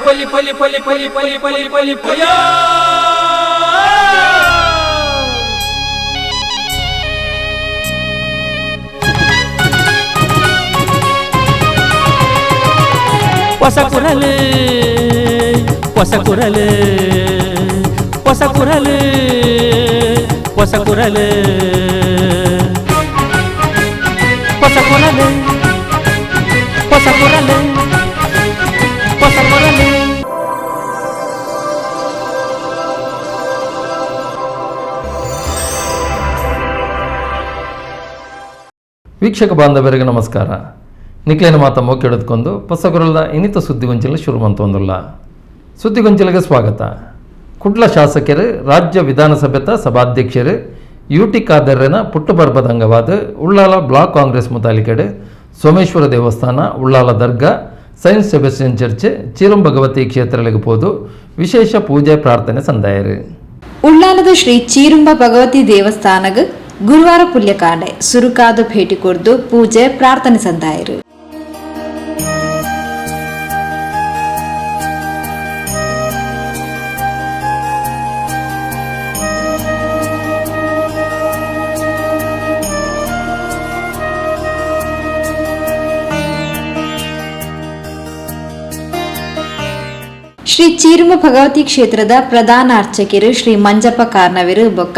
ಪಲಿ ಪಲಿ ಪಲಿ ಪಲಿ ಪಲಿ ಪಲಿ ಪಲಿ ಪಯ ಹೊಸ ಕುರಲು ಹೊಸ ಕುರಲು ಹೊಸ ಕುರಲು ಹೊಸ ಕುರಲು ಹೊಸ ಕುರಲು ಹೊಸ ಕುರಲು ಹೊಸ ಕುರಲು. ವೀಕ್ಷಕ ಬಾಂಧವರಿಗೆ ನಮಸ್ಕಾರ. ನಿಕ್ಲೇನ ಮಾತ ಮೋಕೆಡೆದುಕೊಂಡು ಹೊಸಗುರಲ ಇನಿತ ಸುದ್ದಿಗೊಂಚಲು ಶುರು ಮಂತೊಂದುಲ್ಲ. ಸುದ್ದಿಗೊಂಚಲಿಗೆ ಸ್ವಾಗತ. ಕುಡ್ಲ ಶಾಸಕರು ರಾಜ್ಯ ವಿಧಾನಸಭೆತ ಸಭಾಧ್ಯಕ್ಷರು ಯುಟಿ ಖಾದರ್ನ ಪುಟ್ಟುಪರ್ಬದ ಅಂಗವಾದ ಉಳ್ಳಾಲ ಬ್ಲಾಕ್ ಕಾಂಗ್ರೆಸ್ ಮುತಾಲಿಕೆಡೆ ಸೋಮೇಶ್ವರ ದೇವಸ್ಥಾನ, ಉಳ್ಳಾಲ ದರ್ಗಾ, ಸೈಂಟ್ ಸೆಬೆಸ್ಟಿಯನ್ ಚರ್ಚ್, ಚೀರುಂ ಭಗವತಿ ಕ್ಷೇತ್ರಗಳಿಗೆ ಹೋದು ವಿಶೇಷ ಪೂಜೆ ಪ್ರಾರ್ಥನೆ ಸಂದಾಯರು. ಉಳ್ಳಾಲದ ಶ್ರೀ ಚೀರುಂಬ ಭಗವತಿ ದೇವಸ್ಥಾನಗ ಗುರುವಾರ ಪುಲ್ಯಕಾಂಡೆ ಸುರುಕಾದ ಭೇಟಿ ಕೊಡ್ದು ಪೂಜೆ ಪ್ರಾರ್ಥನೆ ಸಂದಾಯರು. ಶ್ರೀ ಚೀರುಂಬ ಭಗವತಿ ಕ್ಷೇತ್ರದ ಪ್ರಧಾನ ಅರ್ಚಕರು ಶ್ರೀ ಮಂಜಪ್ಪ ಕಾರ್ನವರು ಬೊಕ್ಕ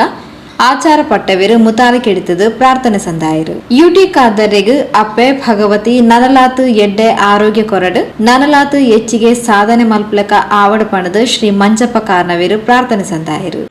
ಆಚಾರ ಪಟ್ಟವರು ಮುತಾಲಿಕೆಡಿತದು ಪ್ರಾರ್ಥನೆ ಸಂದಾಯರು. ಯುಟಿ ಖಾದರ್ರೆಗ್ ಅಪ್ಪೆ ಭಗವತಿ ನನಲಾತು ಎಡ್ಡೆ ಆರೋಗ್ಯ ಕೊರಡು ನನಲಾತು ಹೆಚ್ಚಿಗೆ ಸಾಧನೆ ಮಲ್ಪಲಕ ಆವಡ ಪಣದು ಶ್ರೀ ಮಂಜಪ್ಪ ಕಾರ್ನವರು ಪ್ರಾರ್ಥನೆ ಸಂದಾಯರು.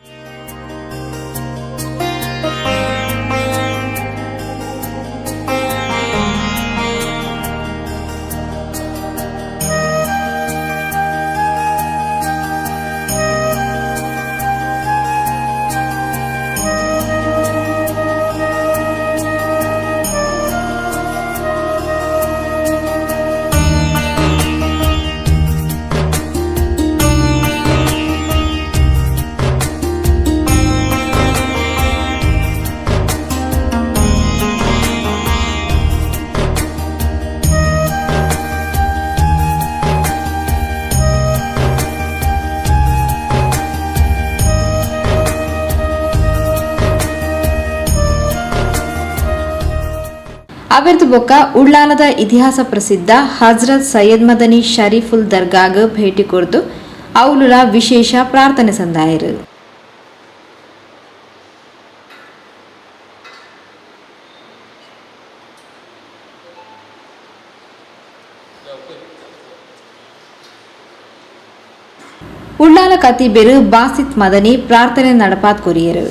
ಅವೆರ್ದು ಬೊಕ್ಕ ಉಳ್ಳಾಲದ ಇತಿಹಾಸ ಪ್ರಸಿದ್ಧ ಹಜರತ್ ಸೈಯದ್ ಮದನಿ ಶರೀಫುಲ್ ದರ್ಗಾಗ ಭೇಟಿ ಕೊಡ್ದು ಅವಲುಲ ವಿಶೇಷ ಪ್ರಾರ್ಥನೆ ಸಂದಾಯರು. ಉಳ್ಳಾಲ ಕತಿಬೇರು ಬಾಸಿತ್ ಮದನಿ ಪ್ರಾರ್ಥನೆ ನಡಪಾತ್ ಕೊರಿಯರು.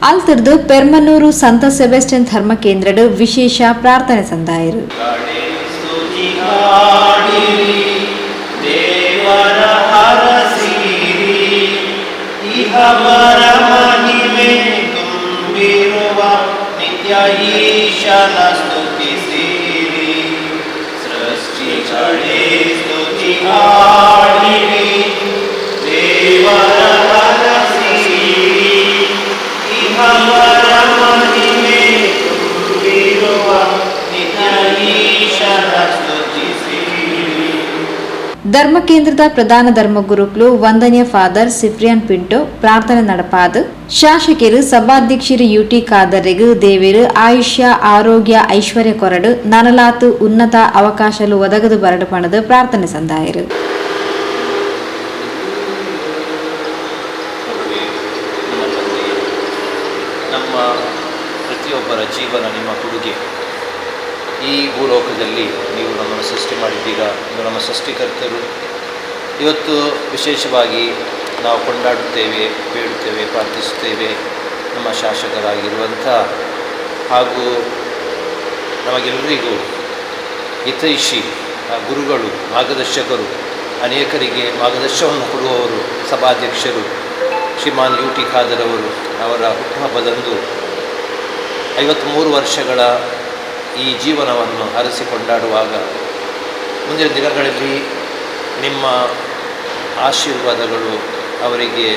ಅಲ್ತಿರ್ದು ಪೆರ್ಮನೂರು ಸಂತ ಸೆಬೆಸ್ಟಿಯನ್ ಧರ್ಮ ಕೇಂದ್ರಡು ವಿಶೇಷ ಪ್ರಾರ್ಥನೆ ಸಂದಾಯರು. ಧರ್ಮ ಕೇಂದ್ರದ ಪ್ರಧಾನ ಧರ್ಮಗುರುಗಳು ವಂದನೀಯ ಫಾದರ್ ಸಿಫ್ರಿಯನ್ ಪಿಂಟೋ ಪ್ರಾರ್ಥನೆ ನಡಪಾದು ಶಾಸಕರು ಸಭಾಧ್ಯಕ್ಷರು ಯುಟಿ ಖಾದರ್ರೆಗ್ ದೇವರು ಆಯುಷ್ಯ ಆರೋಗ್ಯ ಐಶ್ವರ್ಯ ಕೊರಡು ನನಲಾತು ಉನ್ನತ ಅವಕಾಶಲು ಒದಗದು ಬರಡು ಪಣದು ಪ್ರಾರ್ಥನೆ ಸಂದಾಯರು. ನಮ್ಮ ಪ್ರತಿಯೊಬ್ಬರ ಜೀವನ ನಿಮ್ಮ ಕೊಡುಗೆ. ಈ ಭೂಲೋಕದಲ್ಲಿ ನೀವು ನಮ್ಮನ್ನು ಸೃಷ್ಟಿ ಮಾಡಿದ್ದೀರಾ. ನೀವು ನಮ್ಮ ಸೃಷ್ಟಿಕರ್ತರು. ಇವತ್ತು ವಿಶೇಷವಾಗಿ ನಾವು ಕೊಂಡಾಡುತ್ತೇವೆ, ಬೇಡುತ್ತೇವೆ, ಪ್ರಾರ್ಥಿಸುತ್ತೇವೆ ನಮ್ಮ ಶಾಸಕರಾಗಿರುವಂಥ ಹಾಗೂ ನಮಗೆಲ್ಲರಿಗೂ ಹಿತೈಷಿ ಗುರುಗಳು, ಮಾರ್ಗದರ್ಶಕರು, ಅನೇಕರಿಗೆ ಮಾರ್ಗದರ್ಶನವನ್ನು ಕೊಡುವವರು ಸಭಾಧ್ಯಕ್ಷರು ಶ್ರೀಮಾನ್ UT ಖಾದರ್ ಅವರು ಅವರ ಹುಟ್ಟುಹಬ್ಬದಂದು 53 ವರ್ಷಗಳ ಈ ಜೀವನವನ್ನು ಅರಸಿ ಕೊಂಡಾಡುವಾಗ ಮುಂದಿನ ದಿನಗಳಲ್ಲಿ ನಿಮ್ಮ ಆಶೀರ್ವಾದಗಳು ಅವರಿಗೆ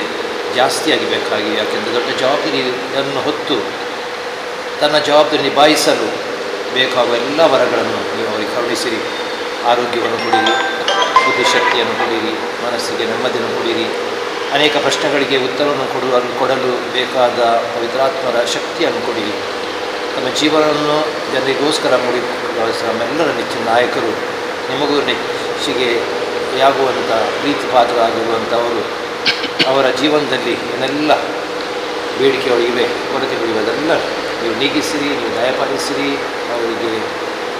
ಜಾಸ್ತಿಯಾಗಿ ಬೇಕಾಗಿ, ಯಾಕೆಂದರೆ ದೊಡ್ಡ ಜವಾಬ್ದಾರಿಯನ್ನು ಹೊತ್ತು ತನ್ನ ಜವಾಬ್ದಾರಿ ನಿಭಾಯಿಸಲು ಬೇಕಾಗುವ ಎಲ್ಲ ವರಗಳನ್ನು ನೀವು ಅವರಿಗೆ ಕರುಣಿಸಿರಿ. ಆರೋಗ್ಯವನ್ನು ಕೊಡಿರಿ, ಬುದ್ಧಿಶಕ್ತಿಯನ್ನು ಕೊಡಿರಿ, ಮನಸ್ಸಿಗೆ ನೆಮ್ಮದಿಯನ್ನು ಕೊಡಿರಿ. ಅನೇಕ ಪ್ರಶ್ನೆಗಳಿಗೆ ಉತ್ತರವನ್ನು ಕೊಡಲು ಬೇಕಾದ ಪವಿತ್ರಾತ್ಮರ ಶಕ್ತಿಯನ್ನು ಕೊಡಿರಿ. ತಮ್ಮ ಜೀವನವನ್ನು ಜನರಿಗೋಸ್ಕರ ನಮ್ಮೆಲ್ಲರ ನೆಚ್ಚಿನ ನಾಯಕರು, ನಿಮಗೂ ನೆಚ್ಚಿಗೆ ಆಗುವಂಥ ಪ್ರೀತಿ ಪಾತ್ರರಾಗಿರುವಂಥವರು ಅವರ ಜೀವನದಲ್ಲಿ ಏನೆಲ್ಲ ಬೇಡಿಕೆಗಳಿವೆ, ಕೊರತೆಗಳಿವೆ, ಅದೆಲ್ಲ ನೀವು ನೀಗಿಸಿರಿ, ನೀವು ದಯಪಾಲಿಸಿರಿ, ಅವರಿಗೆ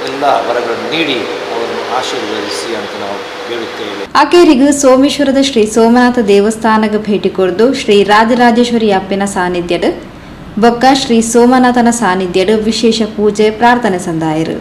ಎಲ್ಲ ವರಗಳನ್ನು ನೀಡಿ ಅವರನ್ನು ಆಶೀರ್ವದಿಸಿ ಅಂತ ನಾವು ಹೇಳುತ್ತೇವೆ. ಆಕೆಯರಿಗೂ ಸೋಮೇಶ್ವರದ ಶ್ರೀ ಸೋಮನಾಥ ದೇವಸ್ಥಾನಕ್ಕೆ ಭೇಟಿ ಕೊಡ್ದು ಶ್ರೀ ರಾಜರಾಜೇಶ್ವರಿ ಅಪ್ಪನ ಸಾನ್ನಿಧ್ಯಡ್ ಬೊಕ್ಕ ಶ್ರೀ ಸೋಮನಾಥನ ಸಾನ್ನಿಧ್ಯಡ್ ವಿಶೇಷ ಪೂಜೆ ಪ್ರಾರ್ಥನೆ ಸಂದಾಯರು.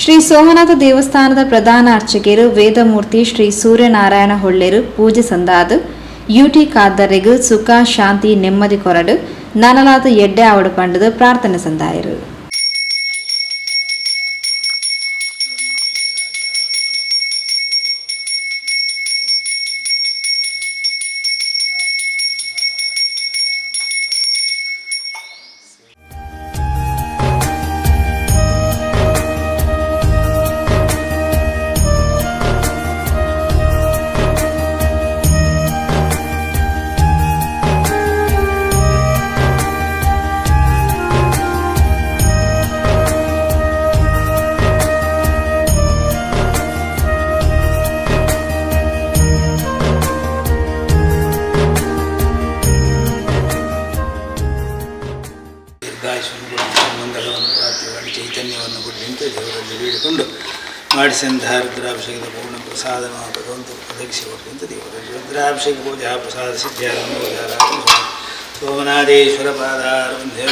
ಶ್ರೀ ಸೋಮನಾಥ ದೇವಸ್ಥಾನದ ಪ್ರಧಾನ ಅರ್ಚಕರು ವೇದಮೂರ್ತಿ ಶ್ರೀ ಸೂರ್ಯನಾರಾಯಣ ಹೊಳ್ಳೆರು ಪೂಜೆ ಸಂದಾದ UT ಖಾದರ್ರಿಗೂ ಸುಖ ಶಾಂತಿ ನೆಮ್ಮದಿ ಕೊರಡು ನನಲಾದ ಎಡ್ಡೆ ಆವಡು ಪಂಡದು ಪ್ರಾರ್ಥನೆ ಸಂದಾಯರು. ಮಂಗಲವನ್ನು ಪ್ರಾರ್ಥನೆ ಮಾಡಿ ಚೈತನ್ಯವನ್ನು ಕೊಟ್ಟಂತೆ ದೇವರಲ್ಲಿ ಬೇಡಿಕೊಂಡು ಮಾಡಿಸಿದಂತಹ ರುದ್ರಾಭಿಷೇಕದ ಪೂರ್ಣ ಪ್ರಸಾದನ ಭಗವಂತ ಒದಗಿಸಿ ಕೊಟ್ಟಂತೆ ದೇವರಲ್ಲಿ ರುದ್ರಾಭಿಷೇಕ ಪೂಜಾ ಪ್ರಸಾದ ಸಿದ್ಧಾರ ಸೋಮನಾಥೇಶ್ವರ ಪಾದಾರವಂದೇ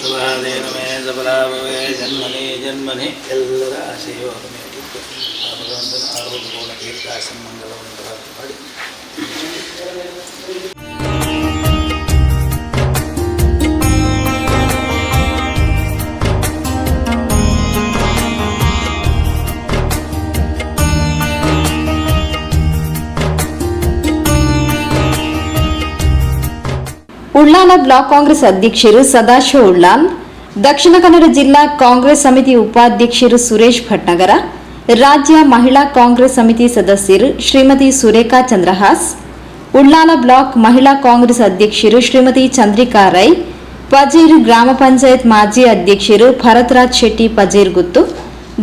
ಪ್ರಭಾದೇನ ಮೇ ಸಫಲಾಭವೇ ಜನ್ಮನಿ ಜನ್ಮನಿ ಎಲ್ಲರ ಆಶೆಯು ಅವರ ಮೇಲಿದ್ದು ಆ ಭಗವಂತನ ಆರೋಗ್ಯಪೂರ್ಣ ದೀರ್ಘಾಸನ ಮಂಗಲವನ್ನು ಪ್ರಾರ್ಥನೆ ಮಾಡಿ ಉಳ್ಳಾಲ ಬ್ಲಾಕ್ ಕಾಂಗ್ರೆಸ್ ಅಧ್ಯಕ್ಷರು ಸದಾಶಿವ ಉಳ್ಳಾಲ್, ದಕ್ಷಿಣ ಕನ್ನಡ ಜಿಲ್ಲಾ ಕಾಂಗ್ರೆಸ್ ಸಮಿತಿ ಉಪಾಧ್ಯಕ್ಷರು ಸುರೇಶ್ ಭಟ್ನಗರ, ರಾಜ್ಯ ಮಹಿಳಾ ಕಾಂಗ್ರೆಸ್ ಸಮಿತಿ ಸದಸ್ಯರು ಶ್ರೀಮತಿ ಸುರೇಖಾ ಚಂದ್ರಹಾಸ್, ಉಳ್ಳಾಲ ಬ್ಲಾಕ್ ಮಹಿಳಾ ಕಾಂಗ್ರೆಸ್ ಅಧ್ಯಕ್ಷರು ಶ್ರೀಮತಿ ಚಂದ್ರಿಕಾ ರೈ, ಪಜೇರು ಗ್ರಾಮ ಪಂಚಾಯತ್ ಮಾಜಿ ಅಧ್ಯಕ್ಷರು ಭರತ್ರಾಜ್ ಶೆಟ್ಟಿ ಪಜೇರ್ಗುತ್ತು,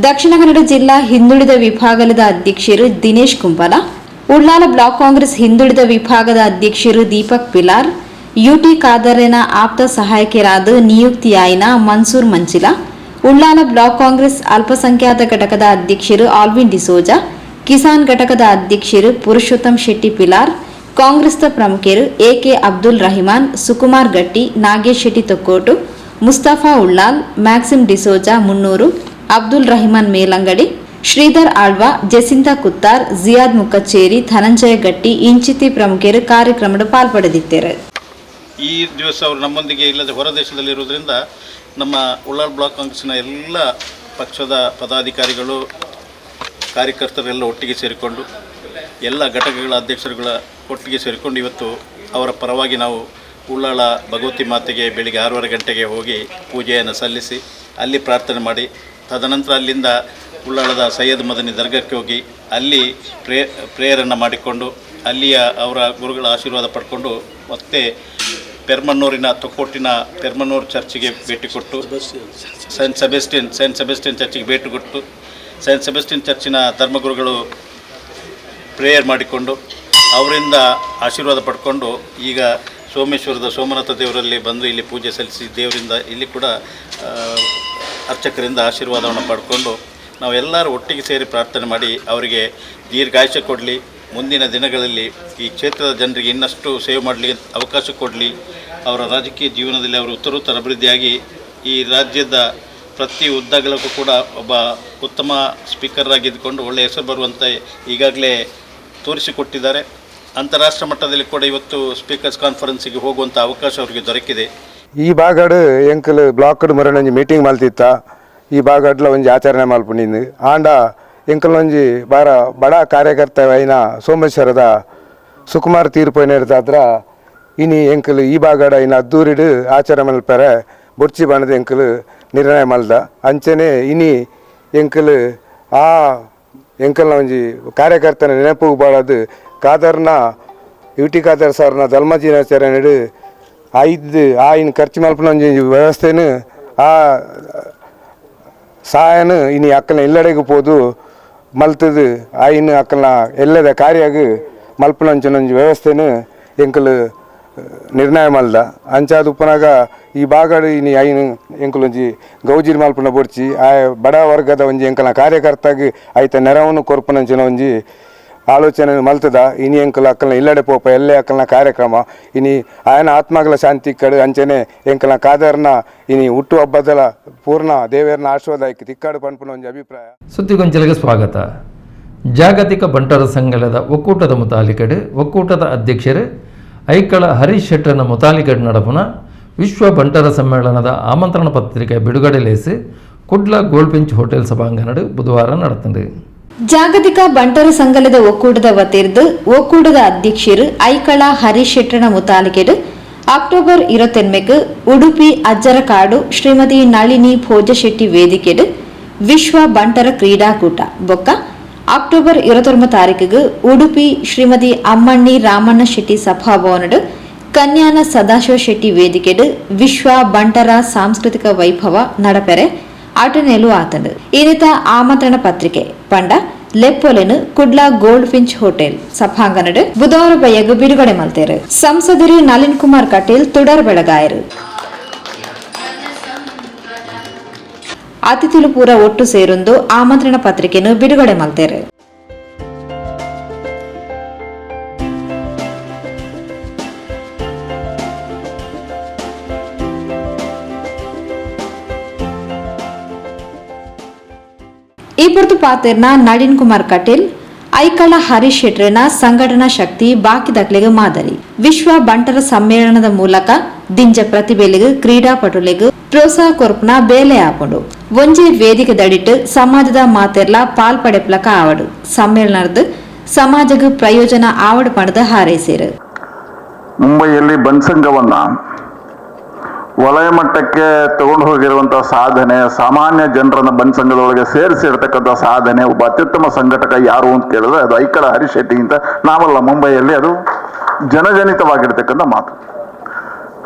ದಕ್ಷಿಣ ಕನ್ನಡ ಜಿಲ್ಲಾ ಹಿಂದುಳಿದ ವಿಭಾಗದ ಅಧ್ಯಕ್ಷರು ದಿನೇಶ್ ಕುಂಪಲ, ಉಳ್ಳಾಲ ಬ್ಲಾಕ್ ಕಾಂಗ್ರೆಸ್ ಹಿಂದುಳಿದ ವಿಭಾಗದ ಅಧ್ಯಕ್ಷರು ದೀಪಕ್ ಪಿಲಾರ್, ಯುಟಿ ಖಾದರ್ನ ಆಪ್ತ ಸಹಾಯಕರಾದ ನಿಯುಕ್ತಿಯಾಯಿನ ಮನ್ಸೂರ್ ಮಂಚಿಲ, ಉಳ್ಳಾಲ ಬ್ಲಾಕ್ ಕಾಂಗ್ರೆಸ್ ಅಲ್ಪಸಂಖ್ಯಾತ ಘಟಕದ ಅಧ್ಯಕ್ಷರು ಆಲ್ವಿನ್ ಡಿಸೋಜಾ, ಕಿಸಾನ್ ಘಟಕದ ಅಧ್ಯಕ್ಷರು ಪುರುಷೋತ್ತಮ್ ಶೆಟ್ಟಿ ಪಿಲಾರ್, ಕಾಂಗ್ರೆಸ್ನ ಪ್ರಮುಖರು ಎಕೆ ಅಬ್ದುಲ್ ರಹಿಮಾನ್, ಸುಕುಮಾರ್ ಗಟ್ಟಿ, ನಾಗೇಶ್ ಶೆಟ್ಟಿ ತೊಕ್ಕೋಟು, ಮುಸ್ತಫಾ ಉಳ್ಳಾಲ್, ಮ್ಯಾಕ್ಸಿಮ್ ಡಿಸೋಜಾ ಮುನ್ನೂರು, ಅಬ್ದುಲ್ ರಹಿಮಾನ್ ಮೇಲಂಗಡಿ, ಶ್ರೀಧರ್ ಆಳ್ವಾ, ಜೆಸಿಂತಾ ಕುತ್ತಾರ್, ಜಿಯಾದ್ ಮುಕ್ಕಚ್ಚೇರಿ, ಧನಂಜಯ ಗಟ್ಟಿ ಇಂಚಿತಿ ಪ್ರಮುಖರು ಕಾರ್ಯಕ್ರಮದ ಪಾಲ್ಪಡೆದಿದ್ದಾರೆ. ಈ ದಿವಸ ಅವರು ನಮ್ಮೊಂದಿಗೆ ಇಲ್ಲದೆ ಹೊರ ದೇಶದಲ್ಲಿರುವುದರಿಂದ ನಮ್ಮ ಉಳ್ಳಾಲ ಬ್ಲಾಕ್ ಕಾಂಗ್ರೆಸ್ಸಿನ ಎಲ್ಲ ಪಕ್ಷದ ಪದಾಧಿಕಾರಿಗಳು ಕಾರ್ಯಕರ್ತರೆಲ್ಲ ಒಟ್ಟಿಗೆ ಸೇರಿಕೊಂಡು ಎಲ್ಲ ಘಟಕಗಳ ಅಧ್ಯಕ್ಷರುಗಳ ಒಟ್ಟಿಗೆ ಸೇರಿಕೊಂಡು ಇವತ್ತು ಅವರ ಪರವಾಗಿ ನಾವು ಉಳ್ಳಾಲ ಭಗವತಿ ಮಾತೆಗೆ ಬೆಳಿಗ್ಗೆ 6:30 ಗಂಟೆಗೆ ಹೋಗಿ ಪೂಜೆಯನ್ನು ಸಲ್ಲಿಸಿ ಅಲ್ಲಿ ಪ್ರಾರ್ಥನೆ ಮಾಡಿ ತದನಂತರ ಅಲ್ಲಿಂದ ಉಳ್ಳಾಳದ ಸೈಯದ್ ಮದನಿ ದರ್ಗಕ್ಕೆ ಹೋಗಿ ಅಲ್ಲಿ ಪ್ರೇಯರನ್ನು ಮಾಡಿಕೊಂಡು ಅಲ್ಲಿಯ ಅವರ ಗುರುಗಳ ಆಶೀರ್ವಾದ ಪಡ್ಕೊಂಡು ಮತ್ತೆ ಪೆರ್ಮನ್ನೂರಿನ ತೊಕ್ಕೋಟಿನ ಪೆರ್ಮನ್ನೂರು ಚರ್ಚಿಗೆ ಭೇಟಿ ಕೊಟ್ಟು ಸೈಂಟ್ ಸೆಬೆಸ್ಟಿಯನ್ ಚರ್ಚಿಗೆ ಭೇಟಿ ಕೊಟ್ಟು ಸೈಂಟ್ ಸೆಬೆಸ್ಟಿಯನ್ ಚರ್ಚಿನ ಧರ್ಮಗುರುಗಳು ಪ್ರೇಯರ್ ಮಾಡಿಕೊಂಡು ಅವರಿಂದ ಆಶೀರ್ವಾದ ಪಡ್ಕೊಂಡು ಈಗ ಸೋಮೇಶ್ವರದ ಸೋಮನಾಥ ದೇವರಲ್ಲಿ ಬಂದು ಇಲ್ಲಿ ಪೂಜೆ ಸಲ್ಲಿಸಿ ದೇವರಿಂದ ಇಲ್ಲಿ ಕೂಡ ಅರ್ಚಕರಿಂದ ಆಶೀರ್ವಾದವನ್ನು ಪಡ್ಕೊಂಡು ನಾವೆಲ್ಲರೂ ಒಟ್ಟಿಗೆ ಸೇರಿ ಪ್ರಾರ್ಥನೆ ಮಾಡಿ ಅವರಿಗೆ ದೀರ್ಘಾಯುಷ್ಯ ಕೊಡಲಿ, ಮುಂದಿನ ದಿನಗಳಲ್ಲಿ ಈ ಕ್ಷೇತ್ರದ ಜನರಿಗೆ ಇನ್ನಷ್ಟು ಸೇವೆ ಮಾಡಲಿಕ್ಕೆ ಅವಕಾಶ ಕೊಡಲಿ, ಅವರ ರಾಜಕೀಯ ಜೀವನದಲ್ಲಿ ಅವರು ಉತ್ತರೋತ್ತರ ಅಭಿವೃದ್ಧಿಯಾಗಿ ಈ ರಾಜ್ಯದ ಪ್ರತಿ ಹುದ್ದೆಗಳಿಗೂ ಕೂಡ ಒಬ್ಬ ಉತ್ತಮ ಸ್ಪೀಕರ್ ಆಗಿದ್ದುಕೊಂಡು ಒಳ್ಳೆಯ ಹೆಸರು ಬರುವಂತೆ ಈಗಾಗಲೇ ತೋರಿಸಿಕೊಟ್ಟಿದ್ದಾರೆ. ಅಂತಾರಾಷ್ಟ್ರ ಮಟ್ಟದಲ್ಲಿ ಕೂಡ ಇವತ್ತು ಸ್ಪೀಕರ್ಸ್ ಕಾನ್ಫರೆನ್ಸಿಗೆ ಹೋಗುವಂಥ ಅವಕಾಶ ಅವರಿಗೆ ದೊರಕಿದೆ. ಈ ಬಾಗಡ್ ಎಂಕಲ್ ಬ್ಲಾಕ್ಡ್ ಮರಣ ಮೀಟಿಂಗ್ ಮಲ್ತಿತ್ತ ಈ ಬಾಗಡ್ಲ ಒಂಜಿ ಆಚರಣೆ ಮಲ್ಪುಂಡಿಂದು ಆಂಡ ಎಂಕಲ್ ಒಂಜಿ ಬಾರ ಬಡ ಕಾರ್ಯಕರ್ತ ಐನ ಸೋಮೇಶ್ವರದ ಸುಕುಮಾರ್ ತೀರ್ಪು ಇರ್ತಾದ್ರ ಇನಿ ಎಂಕಲ್ ಈ ಬಾಗಡ ಇನ್ನು ಅದ್ದೂರಿಡು ಆಚರಣೆ ಮಲ್ಪರೆ ಬೊಡ್ಚಿ ಬಾಣದ ಎಂಕಲ್ ನಿರ್ಣಯ ಮಲ್ದ ಅಂಚನೆ ಇನಿ ಎಂಕಲ್ ಆ ಎಂಕಲ್ನ ಒಂಜಿ ಕಾರ್ಯಕರ್ತನ ನೆನಪು ಬಾಳದು ಖಾದರ್ನ ಯುಟಿ ಖಾದರ್ ಸರ್ನ ಧರ್ಮದಿನಾಚರಣೆಡು ಇನ್ನು ಖರ್ಚು ಮಲ್ಪನ ಒಂಜಿ ವ್ಯವಸ್ಥೆನು ಆ ಸಹಾಯನು ಇನ್ನು ಅಕ್ಕಲ್ನ ಎಲ್ಲೆಡೆಗೂ ಪೋದು ಮಲ್ತದು ಆಯಿನ ಅಕ್ಕಲ್ನ ಎಲ್ಲದ ಕಾರ್ಯಾಗ ಮಲ್ಪನಂಚನೊಂಜಿ ವ್ಯವಸ್ಥೆನು ಎಂಕಲ್ ನಿರ್ಣಯ ಮಲ್ದ ಅಂಚಾದ ಉಪ್ಪನಾಗ ಈ ಬಾಗಡು ಇನ್ನು ಆಯಿನ ಎಂಕಲೊಂಜಿ ಗೌಜಿರಿ ಮಲ್ಪನ ಬೊಡ್ಚಿ ಆ ಬಡ ವರ್ಗದ ಒಂಜಿ ಎಂಕಲ್ನ ಕಾರ್ಯಕರ್ತಾಗ ಆಯ್ತ ನೆರವನ್ನು ಕೊರ್ಪನಂಚಿನ ಒಂಜಿ ಆಲೋಚನೆ ಮಲ್ತದ ಇನಿ ಎಂಕಲ್ ಅಕ್ಕಲ್ನ ಇಲ್ಲಡೆ ಪೋಪ ಎಲ್ಲೇ ಅಕ್ಕಲ್ನ ಕಾರ್ಯಕ್ರಮ ಇನಿ ಆಯನ ಆತ್ಮಗಳ ಶಾಂತಿ ಕಡೆ ಅಂಚನೆ ಎಂಕಲ್ನ ಖಾದರ್ನ ಇನಿ ಹುಟ್ಟು ಹಬ್ಬದಲ ಪೂರ್ಣ ದೇವರನ ಆಶೀರ್ವಾದಕ್ಕೆ ತಿಕ್ಕಾಡು ಪನ್ಪುನ ಒಂಜಿ ಅಭಿಪ್ರಾಯ. ಸುದ್ದಿಗೊಂಚಲಿಗೆ ಸ್ವಾಗತ. ಜಾಗತಿಕ ಬಂಟರ ಸಂಘದ ಒಕ್ಕೂಟದ ಮುತಾಲಿಕಡು ಒಕ್ಕೂಟದ ಅಧ್ಯಕ್ಷರು ಐಕಳ ಹರೀಶ್ ಶೆಟ್ಟರ್ನ ಮುತಾಲಿಕಡು ನಡಪುನ ವಿಶ್ವ ಬಂಟರ ಸಮ್ಮೇಳನದ ಆಮಂತ್ರಣ ಪತ್ರಿಕೆ ಬಿಡುಗಡೆಲೇಸಿ ಕುಡ್ಲ ಗೋಲ್ಡ್ ಹೋಟೆಲ್ ಸಭಾಂಗಣಡು ಬುಧವಾರ ನಡೆತಂಡು. ಜಾಗತಿಕ ಬಂಟರ ಸಂಘದ ಒಕ್ಕೂಟದ ವತಿರ್ದು ಒಕ್ಕೂಟದ ಅಧ್ಯಕ್ಷರು ಐಕಳ ಹರೀಶ್ ಶೆಟ್ಟರ್ನ ಮುತಾಲಿಕೆಡು ಅಕ್ಟೋಬರ್ 28 ಉಡುಪಿ ಅಜ್ಜರಕಾಡು ಶ್ರೀಮತಿ ನಳಿನಿ ಭೋಜಶೆಟ್ಟಿ ವೇದಿಕೆಡು ವಿಶ್ವ ಬಂಟರ ಕ್ರೀಡಾಕೂಟ ಬೊಕ್ಕ ಅಕ್ಟೋಬರ್ 29 ಉಡುಪಿ ಶ್ರೀಮತಿ ಅಮ್ಮಣ್ಣಿ ರಾಮಣ್ಣ ಶೆಟ್ಟಿ ಸಭಾಭವನಡು ಕನ್ಯಾನ ಸದಾಶಿವ ಶೆಟ್ಟಿ ವೇದಿಕೆಡು ವಿಶ್ವ ಬಂಟರ ಸಾಂಸ್ಕೃತಿಕ ವೈಭವ ನಡಪೆರೆ ಆಟನೇಲು ಆತಂಡು ಇನ್ನಿತ ಆಮಂತ್ರಣ ಪತ್ರಿಕೆ ಪಂಡ ಲೆಪ್ಪೊಲೆನು ಕುಡ್ಲ ಗೋಲ್ಡ್ ಫಿಂಚ್ ಹೋಟೆಲ್ ಸಭಾಂಗಣಡು ಬುಧವಾರ ಬಯ್ಯಗು ಬಿಡುಗಡೆ ಮಲ್ತೇರು. ಸಂಸದರು ನಳಿನ್ ಕುಮಾರ್ ಕಟೀಲ್ ತುಡರ್ ಬೆಳಗಾಯರು ಅತಿಥಿಲು ಪೂರ ಒಟ್ಟು ಸೇರೊಂದು ಆಮಂತ್ರಣ ಪತ್ರಿಕೆಯನ್ನು ಬಿಡುಗಡೆ ಮಲ್ತೇರು. ಈ ಪೊರ್ತು ಪಾತೆರ್ನ ನಳಿನ್ ಕುಮಾರ್ ಕಟೀಲ್ ಐಕಳ ಹರೀಶ್ ಶೆಟ್ರನ ಸಂಘಟನಾ ಶಕ್ತಿ ಬಾಕಿ ದಾಖಲೆಗೆ ಮಾದರಿ ವಿಶ್ವ ಬಂಟರ ಸಮ್ಮೇಳನದ ಮೂಲಕ ದಿಂಜ ಪ್ರತಿಭೆಲಿಗೆ ಕ್ರೀಡಾಪಟುಲಿಗೆ ಪ್ರೋತ್ಸಾಹ ಕೊರ್ಪುನ ಬೇಲೆ ಆಪುಂಡು ಒಂಜೆ ವೇದಿಕೆ ದಡಿಟ್ಟು ಸಮಾಜದ ಮಾತೆರ್ಲ ಪಾಲ್ಪಡೆಪ್ಲಕ ಆವಡು ಸಮ್ಮೇಳನದ ಸಮಾಜಕ್ಕೆ ಪ್ರಯೋಜನ ಆವಡು ಪಡೆದ ಹಾರೈಸಿರು. ಮುಂಬೈಯಲ್ಲಿ ಬನ್ಸಂಗವನ್ನ ವಲಯ ಮಟ್ಟಕ್ಕೆ ತಗೊಂಡು ಹೋಗಿರುವಂತಹ ಸಾಧನೆ, ಸಾಮಾನ್ಯ ಜನರನ್ನ ಬನ್ಸಂಗದೊಳಗೆ ಸೇರಿಸಿರ್ತಕ್ಕಂಥ ಸಾಧನೆ, ಒಬ್ಬ ಅತ್ಯುತ್ತಮ ಸಂಘಟಕ ಯಾರು ಅಂತ ಕೇಳಿದ್ರೆ ಅದು ಐಕಳ ಹರೀಶ್ ಶೆಟ್ಟಿ ಅಂತ ನಾವಲ್ಲ, ಮುಂಬೈಯಲ್ಲಿ ಅದು ಜನಜನಿತವಾಗಿರ್ತಕ್ಕಂಥ ಮಾತು.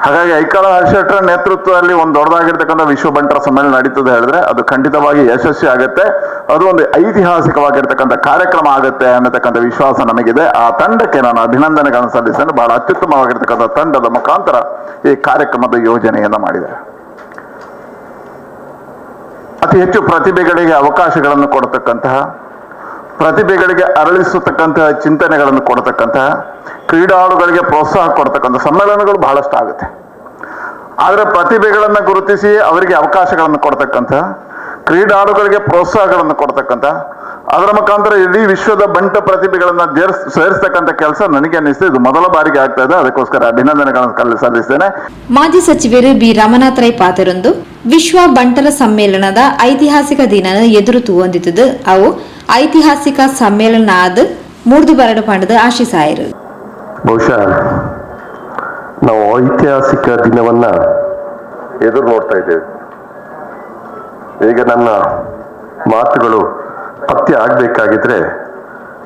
ಹಾಗಾಗಿ ಐಕಳ ಹರೀಶ್ ಶೆಟ್ಟರ ನೇತೃತ್ವದಲ್ಲಿ ಒಂದು ದೊಡ್ಡದಾಗಿರ್ತಕ್ಕಂಥ ವಿಶ್ವ ಬಂಟರ ಸಮ್ಮೇಳನ ನಡೀತದೆ ಹೇಳಿದ್ರೆ ಅದು ಖಂಡಿತವಾಗಿ ಯಶಸ್ವಿ ಆಗುತ್ತೆ. ಅದು ಒಂದು ಐತಿಹಾಸಿಕವಾಗಿರ್ತಕ್ಕಂಥ ಕಾರ್ಯಕ್ರಮ ಆಗುತ್ತೆ ಅನ್ನತಕ್ಕಂಥ ವಿಶ್ವಾಸ ನಮಗಿದೆ. ಆ ತಂಡಕ್ಕೆ ನಾನು ಅಭಿನಂದನೆಗಳನ್ನು ಸಲ್ಲಿಸ್ತೇನೆ. ಬಹಳ ಅತ್ಯುತ್ತಮವಾಗಿರ್ತಕ್ಕಂಥ ತಂಡದ ಮುಖಾಂತರ ಈ ಕಾರ್ಯಕ್ರಮದ ಯೋಜನೆಯನ್ನು ಮಾಡಿದ್ದಾರೆ. ಅತಿ ಹೆಚ್ಚು ಪ್ರತಿಭೆಗಳಿಗೆ ಅವಕಾಶಗಳನ್ನು ಕೊಡತಕ್ಕಂತಹ, ಪ್ರತಿಭೆಗಳಿಗೆ ಅರಳಿಸತಕ್ಕಂತಹ ಚಿಂತನೆಗಳನ್ನು ಕೊಡತಕ್ಕಂತಹ, ಕ್ರೀಡಾಳುಗಳಿಗೆ ಪ್ರೋತ್ಸಾಹ ಕೊಡ್ತಕ್ಕಂಥ ಸಮ್ಮೇಳನಗಳು ಬಹಳಷ್ಟು ಆಗುತ್ತೆ. ಆದರೆ ಪ್ರತಿಭೆಗಳನ್ನು ಗುರುತಿಸಿ ಅವರಿಗೆ ಅವಕಾಶಗಳನ್ನು ಕೊಡ್ತಕ್ಕಂಥ, ಕ್ರೀಡಾಳುಗಳಿಗೆ ಪ್ರೋತ್ಸಾಹಗಳನ್ನು ಕೊಡ್ತಕ್ಕಂಥ, ಅದರ ಮುಖಾಂತರ ಇಡೀ ವಿಶ್ವದ ಬಂಟ ಪ್ರತಿಭೆಗಳನ್ನು ಸೇರಿಸ್ತಕ್ಕಂಥ ಕೆಲಸ ನನಗೆ ಅನ್ನಿಸ್ತದೆ ಇದು ಮೊದಲ ಬಾರಿಗೆ ಆಗ್ತಾ ಇದೆ. ಅದಕ್ಕೋಸ್ಕರ ಅಭಿನಂದನೆಗಳನ್ನು ಸಲ್ಲಿಸ್ತೇನೆ. ಮಾಜಿ ಸಚಿವರು ಬಿ ರಮನಾಥ್ ರೈ ಪಾತೆರೊಂದು ವಿಶ್ವ ಬಂಟರ ಸಮ್ಮೇಳನದ ಐತಿಹಾಸಿಕ ದಿನ ಎದುರು ತೂವೊಂದಿದ್ದು ಅವು ಐತಿಹಾಸಿಕ ಸಮ್ಮೇಳನ ಆದ ಮೂರ್ದು ಬರಡು ಪಂಡದ ಆಶಿಸಾಯರು. ಬಹುಶಃ ನಾವು ಐತಿಹಾಸಿಕ ದಿನವನ್ನ ಎದುರು ನೋಡ್ತಾ ಇದ್ದೇವೆ. ಈಗ ನನ್ನ ಮಾತುಗಳು ಪಥ್ಯ ಆಗಬೇಕಾಗಿದ್ರೆ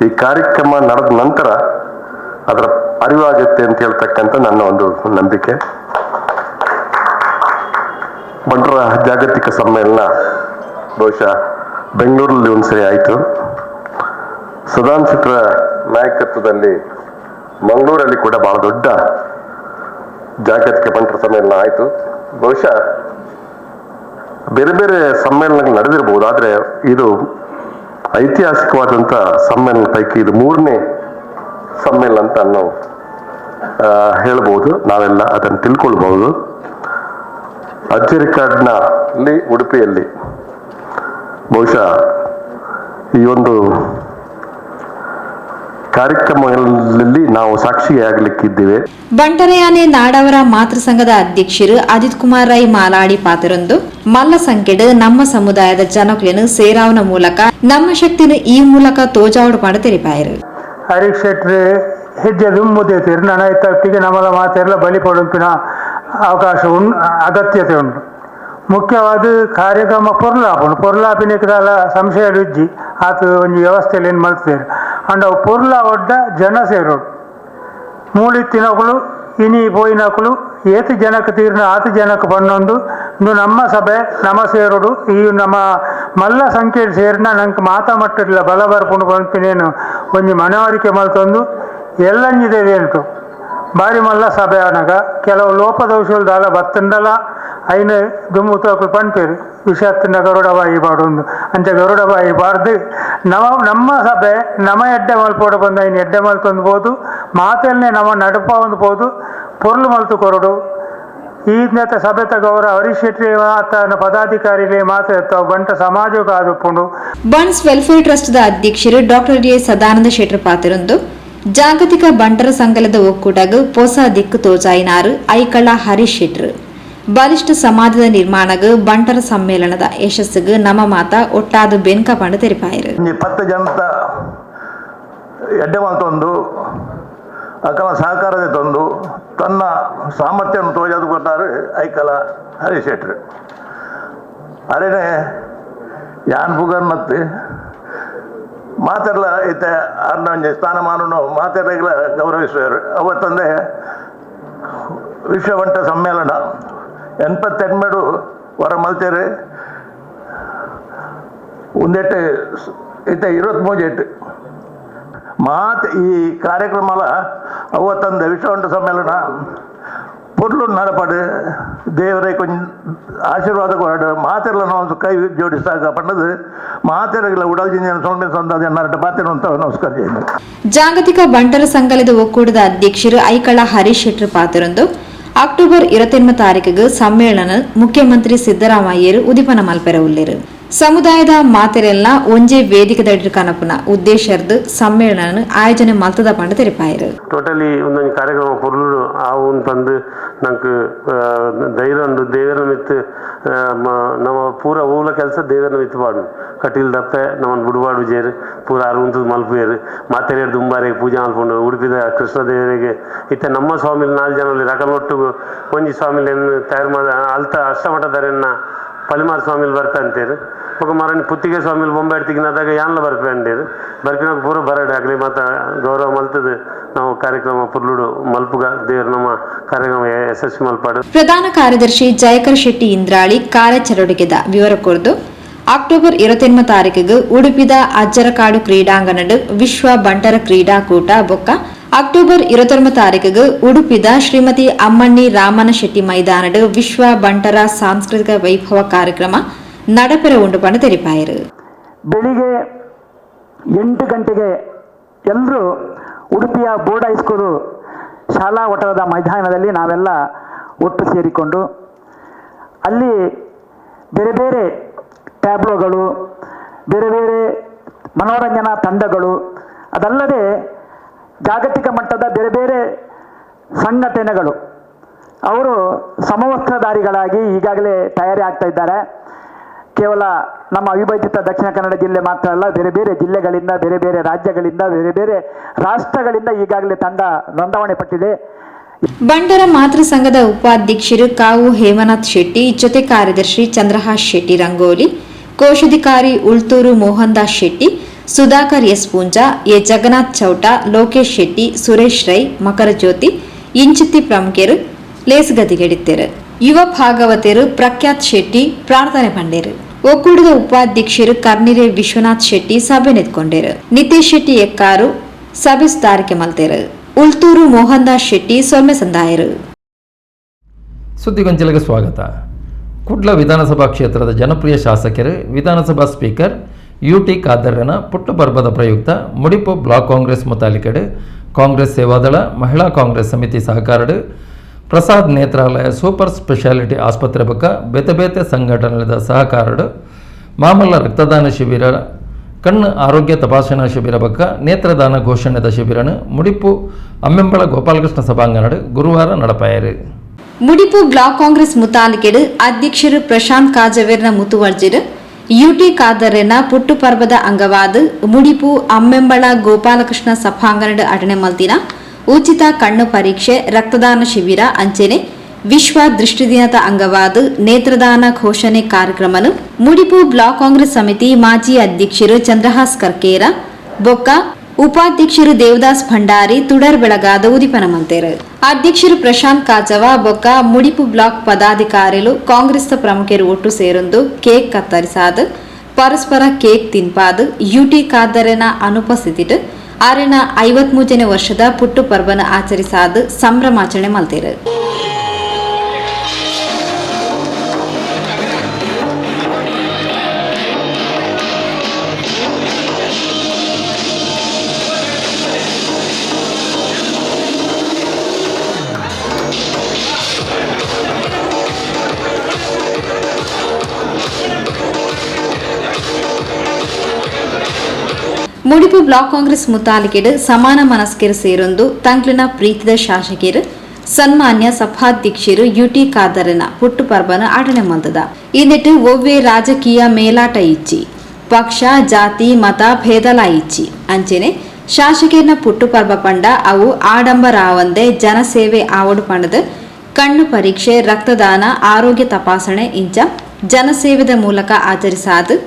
ಈ ಕಾರ್ಯಕ್ರಮ ನಡೆದ ನಂತರ ಅದರ ಅರಿವಾಗುತ್ತೆ ಅಂತ ಹೇಳ್ತಕ್ಕಂಥ ನನ್ನ ಒಂದು ನಂಬಿಕೆ. ಬಂಟರ ಜಾಗತಿಕ ಸಮ್ಮೇಳನ ಬಹುಶಃ ಬೆಂಗಳೂರಲ್ಲಿ ಒಂದ್ಸರಿ ಆಯಿತು. ಸದಾನ್ ಶೆಟ್ಟರ ನಾಯಕತ್ವದಲ್ಲಿ ಮಂಗಳೂರಲ್ಲಿ ಕೂಡ ಬಹಳ ದೊಡ್ಡ ಜಾಗತಿಕ ಬಂಟರ ಸಮ್ಮೇಳನ ಆಯಿತು. ಬಹುಶಃ ಬೇರೆ ಬೇರೆ ಸಮ್ಮೇಳನಗಳು ನಡೆದಿರಬಹುದು, ಆದರೆ ಇದು ಐತಿಹಾಸಿಕವಾದಂಥ ಸಮ್ಮೇಳನ ಪೈಕಿ ಇದು 3ನೇ ಸಮ್ಮೇಳನ ಅಂತ ನಾವು ಹೇಳ್ಬೋದು. ನಾವೆಲ್ಲ ಅದನ್ನು ತಿಳ್ಕೊಳ್ಬಹುದು. ಅಜ್ಜರಿಕಾಡ್ನಲ್ಲಿ ಉಡುಪಿಯಲ್ಲಿ ಬಹುಶಃ ಈ ಒಂದು ಕಾರ್ಯಕ್ರಮಗಳಲ್ಲಿ ನಾವು ಸಾಕ್ಷಿಯಾಗಲಿಕ್ಕಿದ್ದೇವೆ. ಬಂಟರಯಾನೆ ನಾಡವರ ಮಾತೃ ಸಂಘದ ಅಧ್ಯಕ್ಷರು ಅಜಿತ್ ಕುಮಾರ್ ರೈ ಮಾಲಾಡಿ ಪಾತ್ರರೊಂದು ಮಲ್ಲ ಸಂಖ್ಯೆಡ್ ನಮ್ಮ ಸಮುದಾಯದ ಜನಕ್ಲೆನು ಸೇರಾವನ ಮೂಲಕ ನಮ್ಮ ಶಕ್ತಿನ ಈ ಮೂಲಕ ತೋಜಾವಡು ಪಂಡ ತೆರಿಪಾಯರು. ಹರೀಶ್ ಶೆಟ್ಟಿ ಹೆಜ್ಜೆ ದುಮ್ಮುದೇತಿರು ನನಗೆ ನಮ್ಮಲ ಮಾತೆಲ್ಲ ಬಲಿ ಪಡುಂಪಿನ ಅವಕಾಶ ಅಗತ್ಯತೆ ಉಂಟು. ಮುಖ್ಯವಾದ ಕಾರ್ಯಕ್ರಮ ಪೊರ್ಲಾಪಿನಿಕದ ಸಂಶಯ ಉಜ್ಜಿ ಆತ ಒಂದು ವ್ಯವಸ್ಥೆಯಲ್ಲಿ ಏನು ಮಲ್ತೇರು ಅಂಡ್ ಅವು ಪೊರ್ಲ ಒಡ್ಡ ಜನ ಸೇರೋಡು ಮೂಳಿತ್ತಿನಕಲು ಇನಿ ಪೋಯಿನಕಲು ಏತು ಜನಕ್ಕೆ ತೀರ್ನ ಆತು ಜನಕ್ಕೆ ಬಣ್ಣೊಂದು ಇಂದು ನಮ್ಮ ಸಭೆ ನಮ್ಮ ಸೇರೋಡು ಈ ನಮ್ಮ ಮಲ್ಲ ಸಂಖ್ಯೆ ಸೇರಿನ ನಂಗೆ ಮಾತಾಮಟ್ಟಿಲ್ಲ ಬಲ ಬರ್ಕೊಂಡು ಬಂಪಿನೇನು ಒಂದು ಮನವರಿಕೆ ಮಲ್ತೊಂದು ಎಲ್ಲಂಜಿದೇವಿ ಉಂಟು ಬಾರಿ ಮಲ್ಲ ಸಭೆ ಅನಗ ಕೆಲವು ಲೋಪದೋಷಗಳು ದಾಲ ಬತ್ತಂಡಲ ಐನ ದುಮ್ಮುತೋಕಲು ಪಂಪೇರು ವಿಷತ್ತಿನ ಗರುಡಬಾಯಿ ಬಾಡೊಂದು ಅಂಚ ಗರುಡಬಾಯಿ ಬಾರ್ದು ನಮ್ಮ ಸಭೆ ನಮ್ಮ ಎಡ್ಡೆ ಮಲ್ಪೋಡು ಬಂದು ಐನು ಎಡ್ಡೆ ಮಲ್ತೊಂದು ಮಾತೆಲ್ನೇ ನಮ್ಮ ನಡುಪ ಒಂದು ಬೋದು ಪೊರ್ಲು ಮಲ್ತು ಕೊರಡು ಈ ಸಭೆತ ಗೌರವ ಹರೀಶ್ ಶೆಟ್ಟಿ ಆತನ ಪದಾಧಿಕಾರಿಗಳೇ ಮಾತಾಡ್ತಾವ ಬಂಟ ಸಮಾಜಕ್ಕೆ ಆದುಕೊಂಡು. ಬನ್ಸ್ ವೆಲ್ಫೇರ್ ಟ್ರಸ್ಟ್ ಅಧ್ಯಕ್ಷರು ಡಾಕ್ಟರ್ ಎ ಸದಾನಂದ ಶೆಟ್ಟರ್ ಪಾತ್ರರೊಂದು ಜಾಗತಿಕ ಬಂಟರ ಸಂಘದ ಒಕ್ಕೂಟಗ ಹೊಸ ದಿಕ್ಕು ತೋಜಾಯಿನಾರು ಐಕಳ ಹರೀಶ್ ಶೆಟ್ರು ಬಲಿಷ್ಠ ಸಮಾಜದ ನಿರ್ಮಾಣಗ ಬಂಟರ ಸಮ್ಮೇಳನದ ಯಶಸ್ಸಿಗೆ ನಮ್ಮ ಮಾತ ಒಟ್ಟಾದ ಬೆನ್ಕ ಪಂಡ ತೆರಿಪಾಯರು. 10 ಜನದ ಎಡ್ಡೆ ಮಾತೊಂದು ಅಕಲ ಸಹಕಾರದ ತಂದು ತನ್ನ ಸಾಮರ್ಥ್ಯವನ್ನು ತೋಜದು ಕೊಟ್ಟಾರು ಐಕಲ ಹರೀಶ್ ಶೆಟ್ರು. ಅರೇನೆ ಯಾನ್ ಪುಗರ್ ಮತ್ತು ಮಾತೆಲ್ಲ ಇತ್ತ ಅರ್ನ ಸ್ಥಾನಮಾನನು ಮಾತೆಲ್ಲ ಗೌರವಿಸುವರು. ಅವತ್ತಂದೆ ವಿಶ್ವ ಬಂಟ ಸಮ್ಮೇಳನ 88 ವರ ಮಲ್ತೇರು ಒಂದೆಟ್ಟು ಇತ್ತ 23 ಮಾತು ಈ ಕಾರ್ಯಕ್ರಮಲ ಅವತ್ತಂದ ವಿಶ್ವ ಬಂಟ ಸಮ್ಮೇಳನ ಪೊರ್ಲು ನಡಪಡು ದೇವರೇ ಕೊಂಚ ಆಶೀರ್ವಾದ ಕೊರಡು ಮಾತೆಲ್ಲ ನಾವು ಕೈ ಜೋಡಿಸಾಗ ಪಣ್ಣದು ಮಾತೆಲ್ಲ ಉಡಲ್ಜಿನ ಸೊಂಡೆ ಸಂದಾದ ನರಟ ಪಾತೆರು ಅಂತ ನಮಸ್ಕಾರ ചെയ്യുന്നു. ಜಾಗತಿಕ ಬಂಟರ ಸಂಘದ ಒಕ್ಕೂಟದ ಅಧ್ಯಕ್ಷರು ಐಕಳ ಹರೀಶ್ ಶೆಟ್ಟಿ ಪಾತ್ರರೊಂದು ಅಕ್ಟೋಬರ್ 28 ತಾರೀಕಿಗೆ ಸಮ್ಮೇಳನ ಮುಖ್ಯಮಂತ್ರಿ ಸಿದ್ದರಾಮಯ್ಯರು ಉದಿಪನ ಮಲ್ಪೆರ ಉಳ್ಳೇರು. ಸಮುದಾಯದ ಮಾತೆರೆಲ್ಲ ಒಂಜೇ ವೇದಿಕೆ ಕನಪುನ ಉದ್ದೇಶರ್ದು ಸಮ್ಮೇಳನ ಆಯೋಜನೆ ಮಲ್ತದ ಪಂಡ ತೆರಿಪಾಯರು. ಟೋಟಲಿ ಒಂದೊಂದು ಕಾರ್ಯಕ್ರಮ ಪೊರ್ಲು ಆವು ತಂದು ನಂಗೆ ಧೈರ್ಯ ಉಂಡು ದೇವರ ಮಿತ್ತು ನಮ್ಮ ಪೂರ ಊಲ ಕೆಲಸ ದೇವರ ಮಿತ್ತು ಪಾಡು ಕಟೀಲ್ ದಪ್ಪೆ ನಮ್ಮನ್ನು ಬುಡುಬಾಡು ಜೇರು ಪೂರ ಅರುಂತದ ಮಲ್ಪೇರು ಮಾತೆರೆಯರು ದುಂಬಾರಿಗೆ ಪೂಜೆ ಮಲ್ಪುಂಡು ಉಡುಪಿದ ಕೃಷ್ಣ ದೇವರಿಗೆ ಇತ್ತ ನಮ್ಮ ಸ್ವಾಮಿಲಿ 4 ಜನ ರಕಮೊಟ್ಟು ಒಂಜಿ ಸ್ವಾಮಿಲಿ ತಯಾರು ಮಾಡ ಅಲ್ತ ಅಷ್ಟಮಠದರನ್ನ ಪಲಿಮಾರ್ ಸ್ವಾಮಿಲಿ ಬರ್ತಾ ಅಂತೇರು ఒక మరని పుత్తిగే స్వామిలు బొంబాయి తిగినದಾಗ ಯಾನ್ಲ ಬರ್ಪೆ ಅಂಡೇರು ಬರ್ಪಿನ ಪೂರ ಬರಡೆ ಆಗಲಿ ಮತ್ತು ಗೌರವ ಮಲ್ತದ ನಾವು ಕಾರ್ಯಕ್ರಮ ಪುರ್ಲುಡು ಮಲ್ಪುಗ ದೇವರು ನಮ್ಮ ಕಾರ್ಯಕ್ರಮ ಯಶಸ್ವಿ ಮಲ್ಪಾಡು. ಪ್ರಧಾನ ಕಾರ್ಯದರ್ಶಿ ಜಯಕರ್ ಶೆಟ್ಟಿ ಇಂದ್ರಾಳಿ ಕಾರ್ಯಾಚರಣೆಗೆದ ವಿವರ ಕೊರ್ದು ಅಕ್ಟೋಬರ್ 28 ತಾರೀಕಿಗೆ ಉಡುಪಿದ ಅಜ್ಜರಕಾಡು ಕ್ರೀಡಾಂಗಣಡ್ ವಿಶ್ವ ಬಂಟರ ಕ್ರೀಡಾಕೂಟ ಬೊಕ್ಕ ಅಕ್ಟೋಬರ್ 29 ತಾರೀಕಿಗೆ ಉಡುಪಿದ ಶ್ರೀಮತಿ ಅಮ್ಮಣ್ಣಿ ರಾಮನ ಶೆಟ್ಟಿ ಮೈದಾನಡ್ ವಿಶ್ವ ಬಂಟರ ಸಾಂಸ್ಕೃತಿಕ ವೈಭವ ಕಾರ್ಯಕ್ರಮ ನಡಪೆರ ಉಂಡು ಪಂಡ ತೆರಿಪಾಯರು. ಬೆಳಿಗ್ಗೆ 8 ಗಂಟೆಗೆ ಎಲ್ಲರೂ ಉಡುಪಿಯ ಬೋರ್ಡ್ ಹೈಸ್ಕೂಲು ಶಾಲಾ ಒಟರದ ಮೈದಾನದಲ್ಲಿ ನಾವೆಲ್ಲ ಒಟ್ಟು ಸೇರಿಕೊಂಡು ಅಲ್ಲಿ ಬೇರೆ ಬೇರೆ ಟ್ಯಾಬ್ಲೋಗಳು, ಬೇರೆ ಬೇರೆ ಮನೋರಂಜನಾ ತಂಡಗಳು, ಅದಲ್ಲದೆ ಜಾಗತಿಕ ಮಟ್ಟದ ಬೇರೆ ಬೇರೆ ಸಂಘಟನೆಗಳು ಅವರು ಸಮವಸ್ತ್ರಧಾರಿಗಳಾಗಿ ಈಗಾಗಲೇ ತಯಾರಿ ಆಗ್ತಾ ಇದ್ದಾರೆ. ಕೇವಲ ನಮ್ಮ ಅವಿಭಜಿತ ದಕ್ಷಿಣ ಕನ್ನಡ ಜಿಲ್ಲೆ ಮಾತ್ರ ಅಲ್ಲ, ಬೇರೆ ಬೇರೆ ಜಿಲ್ಲೆಗಳಿಂದ, ಬೇರೆ ಬೇರೆ ರಾಜ್ಯಗಳಿಂದ, ಬೇರೆ ಬೇರೆ ರಾಷ್ಟ್ರಗಳಿಂದ ಈಗಾಗಲೇ ತಂಡ ನೋಂದಾವಣೆ ಪಟ್ಟಿದೆ. ಬಂಟರ ಮಾತೃ ಸಂಘದ ಉಪಾಧ್ಯಕ್ಷರು ಕಾವು ಹೇಮನಾಥ್ ಶೆಟ್ಟಿ, ಜೊತೆ ಕಾರ್ಯದರ್ಶಿ ಚಂದ್ರಹಾಸ್ ಶೆಟ್ಟಿ ರಂಗೋಲಿ, ಕೋಶಾಧಿಕಾರಿ ಉಳ್ತೂರು ಮೋಹನ್ ದಾಸ್ ಶೆಟ್ಟಿ, ಸುಧಾಕರ್ ಎಸ್ ಪೂಂಜಾ, ಎ ಜಗನ್ನಾಥ್ ಚೌಟ, ಲೋಕೇಶ್ ಶೆಟ್ಟಿ, ಸುರೇಶ್ ರೈ, ಮಕರ ಜ್ಯೋತಿ ಇಂಚಿತ್ತಿ ಪ್ರಮುಖರು ಲೇಸುಗದಿಗೆಡಿತ್ತರು. ಯುವ ಭಾಗವತರು ಪ್ರಖ್ಯಾತ್ ಶೆಟ್ಟಿ ಪ್ರಾರ್ಥನೆ ಪಂಡೇರು. ಒಕ್ಕೂಟದ ಉಪಾಧ್ಯಕ್ಷರು ಕರ್ನಿರೆ ವಿಶ್ವನಾಥ್ ಶೆಟ್ಟಿ ಸಭೆ ನೆತ್ಕೊಂಡರು. ನಿತೇಶ್ ಶೆಟ್ಟಿ ಎಕ್ಕಾರು ಸಭೆ ಸುಧಾರಿಕೆ ಮಲ್ತೇರು. ಉಳ್ತೂರು ಮೋಹನ್ ದಾಸ್ ಶೆಟ್ಟಿ ಸೊಲ್ಮೆ ಸಂದಾಯರು. ಸುದ್ದಿಗೊಂಚಲಿಗೆ ಸ್ವಾಗತ. ಕುಡ್ಲ ವಿಧಾನಸಭಾ ಕ್ಷೇತ್ರದ ಜನಪ್ರಿಯ ಶಾಸಕರು ವಿಧಾನಸಭಾ ಸ್ಪೀಕರ್ ಯುಟಿ ಖಾದರ್ನ ಪುಟ್ಟಪರ್ವದ ಪ್ರಯುಕ್ತ ಮುಡಿಪು ಬ್ಲಾಕ್ ಕಾಂಗ್ರೆಸ್ ಮುತಾಲಿಕೆಡು ಕಾಂಗ್ರೆಸ್ ಸೇವಾದಳ ಮಹಿಳಾ ಕಾಂಗ್ರೆಸ್ ಸಮಿತಿ ಸಹಕಾರಡು ಪ್ರಸಾದ್ ನೇತ್ರಾಲಯ ಸೂಪರ್ ಸ್ಪೆಷಾಲಿಟಿ ಆಸ್ಪತ್ರೆ ಬಕ್ಕ ಬೇತೆ ಬೇತೆ ಸಂಘಟನೆಗಳ ಸಹಕಾರಡು ಮಾಮಲ್ಲ ರಕ್ತದಾನ ಶಿಬಿರ, ಕಣ್ಣು ಆರೋಗ್ಯ ತಪಾಸಣಾ ಶಿಬಿರ ಬಕ್ಕ ನೇತ್ರದಾನ ಘೋಷಣೆದ ಶಿಬಿರನು ಮುಡಿಪು ಅಮ್ಮೆಂಬಳ ಗೋಪಾಲಕೃಷ್ಣ ಸಭಾಂಗಣಡು ಗುರುವಾರ ನಡಪಾಯರು. ಮುಡಿಪು ಬ್ಲಾಕ್ ಕಾಂಗ್ರೆಸ್ ಮುತಾಲಿಕೆಡು ಅಧ್ಯಕ್ಷರು ಪ್ರಶಾಂತ್ ಕಾಜವೇರ್ನ ಮುತುವರ್ಜಿರು ಯುಟಿ ಖಾದರ್ನ ಪುಟ್ಟು ಪರ್ವದ ಅಂಗವಾದ ಮುಡಿಪು ಅಮ್ಮೆಂಬಳ ಗೋಪಾಲಕೃಷ್ಣ ಸಭಾಂಗಣಡು ಅಟನೆ ಮಲ್ತಿನ ಉಚಿತ ಕಣ್ಣು ಪರೀಕ್ಷೆ, ರಕ್ತದಾನ ಶಿಬಿರ ಅಂಚೆನೆ ವಿಶ್ವ ದೃಷ್ಟಿ ದಿನದ ಅಂಗವಾದ ನೇತ್ರದಾನ ಘೋಷಣೆ ಕಾರ್ಯಕ್ರಮನು ಮುಡಿಪು ಬ್ಲಾಕ್ ಕಾಂಗ್ರೆಸ್ ಸಮಿತಿ ಮಾಜಿ ಅಧ್ಯಕ್ಷರು ಚಂದ್ರಹಾಸ್ ಕರ್ಕೇರ ಬೊಕ್ಕ ಉಪಾಧ್ಯಕ್ಷರು ದೇವದಾಸ್ ಭಂಡಾರಿ ತುಡರ್ ಬೆಳಗಾದ ಉದಿಪನ ಮಂತೇರು. ಅಧ್ಯಕ್ಷರು ಪ್ರಶಾಂತ್ ಕಾಜವ ಬೊಕ್ಕ ಮುಡಿಪು ಬ್ಲಾಕ್ ಪದಾಧಿಕಾರಿಗಳು ಕಾಂಗ್ರೆಸ್ ಪ್ರಮುಖರು ಒಟ್ಟು ಸೇರೊಂದು ಕೇಕ್ ಕತ್ತರಿಸಾದ ಪರಸ್ಪರ ಕೇಕ್ ತಿನ್ಪಾದ ಯುಟಿ ಖಾದರ್ನ ಅನುಪಸ್ಥಿತಿಟ್ ಆರೆನ 53ನೇ ವರ್ಷದ ಪುಟ್ಟು ಪರ್ವನ ಆಚರಿಸಾದ ಸಂಭ್ರಮಾಚರಣೆ ಮಲ್ತೇರು. ಮುಡಿಪು ಬ್ಲಾಕ್ ಕಾಂಗ್ರೆಸ್ ಮುತಾಲಿಕೆಡು ಸಮಾನ ಮನಸ್ಕರು ಸೇರೊಂದು ತಂಕ್ಲಿನ ಪ್ರೀತಿದ ಶಾಸಕರು ಸನ್ಮಾನ್ಯ ಸಭಾಧ್ಯಕ್ಷರು ಯುಟಿ ಖಾದರ್ನ ಪುಟ್ಟು ಪರ್ವನ ಆಟನೆ ಮಲ್ತದ. ಇಂದಿಟ್ಟು ಒವ್ವೇ ರಾಜಕೀಯ ಮೇಲಾಟ ಇಚ್ಚಿ ಪಕ್ಷ ಜಾತಿ ಮತ ಭೇದಲ ಇಚ್ಚಿ ಅಂಚೆನೆ ಶಾಸಕರ್ನ ಪುಟ್ಟು ಪರ್ವ ಪಂಡ ಅವು ಆಡಂಬರ ಆವಂದೆ ಜನಸೇವೆ ಆವಡು ಪಂಡದ ಕಣ್ಣು ಪರೀಕ್ಷೆ, ರಕ್ತದಾನ, ಆರೋಗ್ಯ ತಪಾಸಣೆ ಇಂಚ ಜನಸೇವೆದ ಮೂಲಕ ಆಚರಿಸಾದ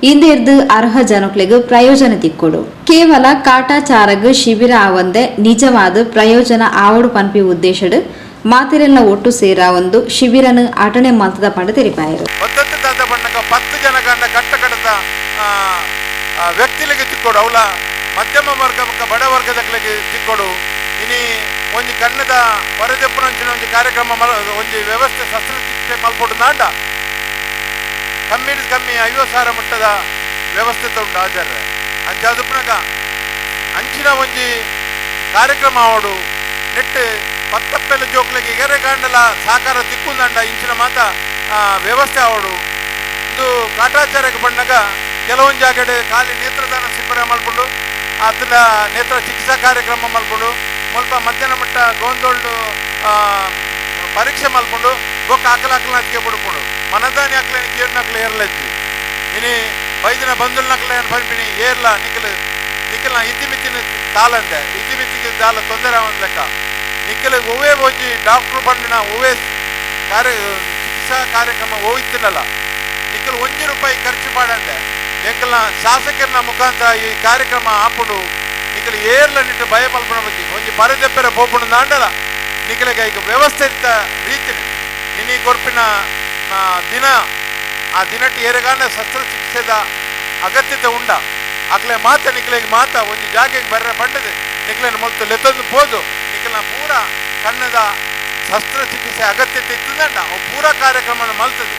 ಇಂದಿರ್ದು ಅರ್ಹ ಜನಕ್ಲೆಗೂ ಪ್ರಯೋಜನ ತಿಕ್ಕೊಡು. ಕೇವಲ ಕಾಟಾಚಾರಗ ಶಿಬಿರ ಆವಂದೆ ನಿಜವಾದ ಪ್ರಯೋಜನ ಆವಡು ಪನ್ಪಿ ಉದ್ದೇಶಡು ಮಾತೆರೆಲ್ಲ ಒಟ್ಟು ಸೇರ ಒಂದು ಶಿಬಿರನು ಆಟಣೆ ಮಲ್ತದ ಪಂಡ ತೆರಿಪಾಯರು. 10 ಜನ ಗಂಡ ಕಟ್ಟ ಕಡದ ವ್ಯಕ್ತಿಗಳಿಗೆ ತಿಕ್ಕೊಡು, ಅವಳ ಮಧ್ಯಮ ವರ್ಗ ಬಡ ವರ್ಗದಕ್ಕೆ ತಿಕ್ಕೊಡು. ಇನಿ ಒಂದು ಕನ್ನಡ ವರದಪ್ಪನಂಚಿನ ಒಂದು ಕಾರ್ಯಕ್ರಮ ಒಂದು ವ್ಯವಸ್ಥೆ ಶಸ್ತ್ರಚಿಕಿತ್ಸೆ ಮಲ್ಪೊಡು ನಾಂಡ ಕಮ್ಮಿ 50,000 ಮಟ್ಟದ ವ್ಯವಸ್ಥೆ ಉಂಟು ಹಾಜರ ಅಂಚಾದುಪ್ಪನಾಗ ಅಂಚಿನ ಒಂಜಿ ಕಾರ್ಯಕ್ರಮ ಆವಡು ನೆಟ್ಟು ಪತ್ತಪ್ಪೆಲ್ಲ ಜೋಕ್ಲಿಗೆ ಎರೆ ಗಾಂಡಲ ಸಾಕಾರ ತಿಕ್ಕುಂದಂಡ ಇಂಚಿನ ಮಾತ ವ್ಯವಸ್ಥೆ ಆವಡು ಒಂದು ಕಾಟಾಚಾರಕ್ಕೆ ಬಂದಾಗ ಕೆಲವೊಂದು ಜಾಗಡೆ ಖಾಲಿ ನೇತ್ರದಾನ ಶಿಬಿರ ಮಲ್ಕೊಂಡು ಅದನ್ನ ನೇತ್ರ ಚಿಕಿತ್ಸಾ ಕಾರ್ಯಕ್ರಮ ಮಲ್ಕೊಂಡು ಸ್ವಲ್ಪ ಮಧ್ಯಾಹ್ನ ಮಟ್ಟ ಗೋಂದೋಲ್ಡು ಪರೀಕ್ಷೆ ಮಲ್ಕೊಂಡು ಗೊಕ್ಕ ಆಕಲಾಕಲಕ್ಕೆ ಬಿಡ್ಕೊಂಡು ಮನದಾನಿ ಹಾಕ್ಲೇನಿ ಕೇರ್ ನಕ್ಲೆ ಏರ್ಲೈತಿ ಇನಿ ಬೈದಿನ ಬಂದುಲ್ ನಕ್ಲೆ ಬರ್ಬಿನಿ ಏರ್ಲ ನಿಖಲ್ನ ಇತಿಮಿತಿನ ತಾಲಂದೆ ಇತಿಮಿತಿಗೆ ತಾಲ ತೊಂದರೆ ಲೆಕ್ಕ ನಿಖಲಿಗೆ ಒವೇ ಹೋಗಿ ಡಾಕ್ಟ್ರು ಬಂದಿನ ಒವೇ ಚಿಕಿತ್ಸಾ ಕಾರ್ಯಕ್ರಮ ಹೋಯ್ತಿಲ್ಲಲ್ಲ ನಿಖಲ್ ₹1 ಖರ್ಚು ಮಾಡಂದೆ ಎಂಕಲ್ನ ಶಾಸಕರನ್ನ ಮುಖಾಂತರ ಈ ಕಾರ್ಯಕ್ರಮ ಆಪುಡು ನಿಖಲ್ ಏರ್ಲ ನಿಟ್ಟು ಭಯ ಮಲ್ಪಣ ಬಗ್ಗೆ ಒಂಜಿ ಪರದೆಪ್ಪರ ಪೋಪುಣ ದಾಂಡಲ ನಿಖಲಿಗೆ ಈಗ ವ್ಯವಸ್ಥಿತ ರೀತಿ ನಿನ್ನೆ ಕೊರ್ಪಿನ ದಿನ ಆ ದಿನಟ್ಟು ಏರಗಾನ ಶಸ್ತ್ರಚಿಕಿತ್ಸೆದ ಅಗತ್ಯತೆ ಉಂಡ ಅಕ್ಲೆ ಮಾತ ನಿಖಲಿಗೆ ಮಾತ ಒಂದು ಜಾಗೆಗೆ ಬರ್ರೆ ಬಂಡದೆ ನಿಖಲನ್ನು ಮೊದಲು ಲೆತ್ತೊಂದು ಪೋದು ನಿಖಲ್ನ ಪೂರ ಕಣ್ಣದ ಶಸ್ತ್ರಚಿಕಿತ್ಸೆ ಅಗತ್ಯತೆ ಇತ್ತದಂಡ ಅವು ಪೂರ ಕಾರ್ಯಕ್ರಮ ಮಲ್ತದೆ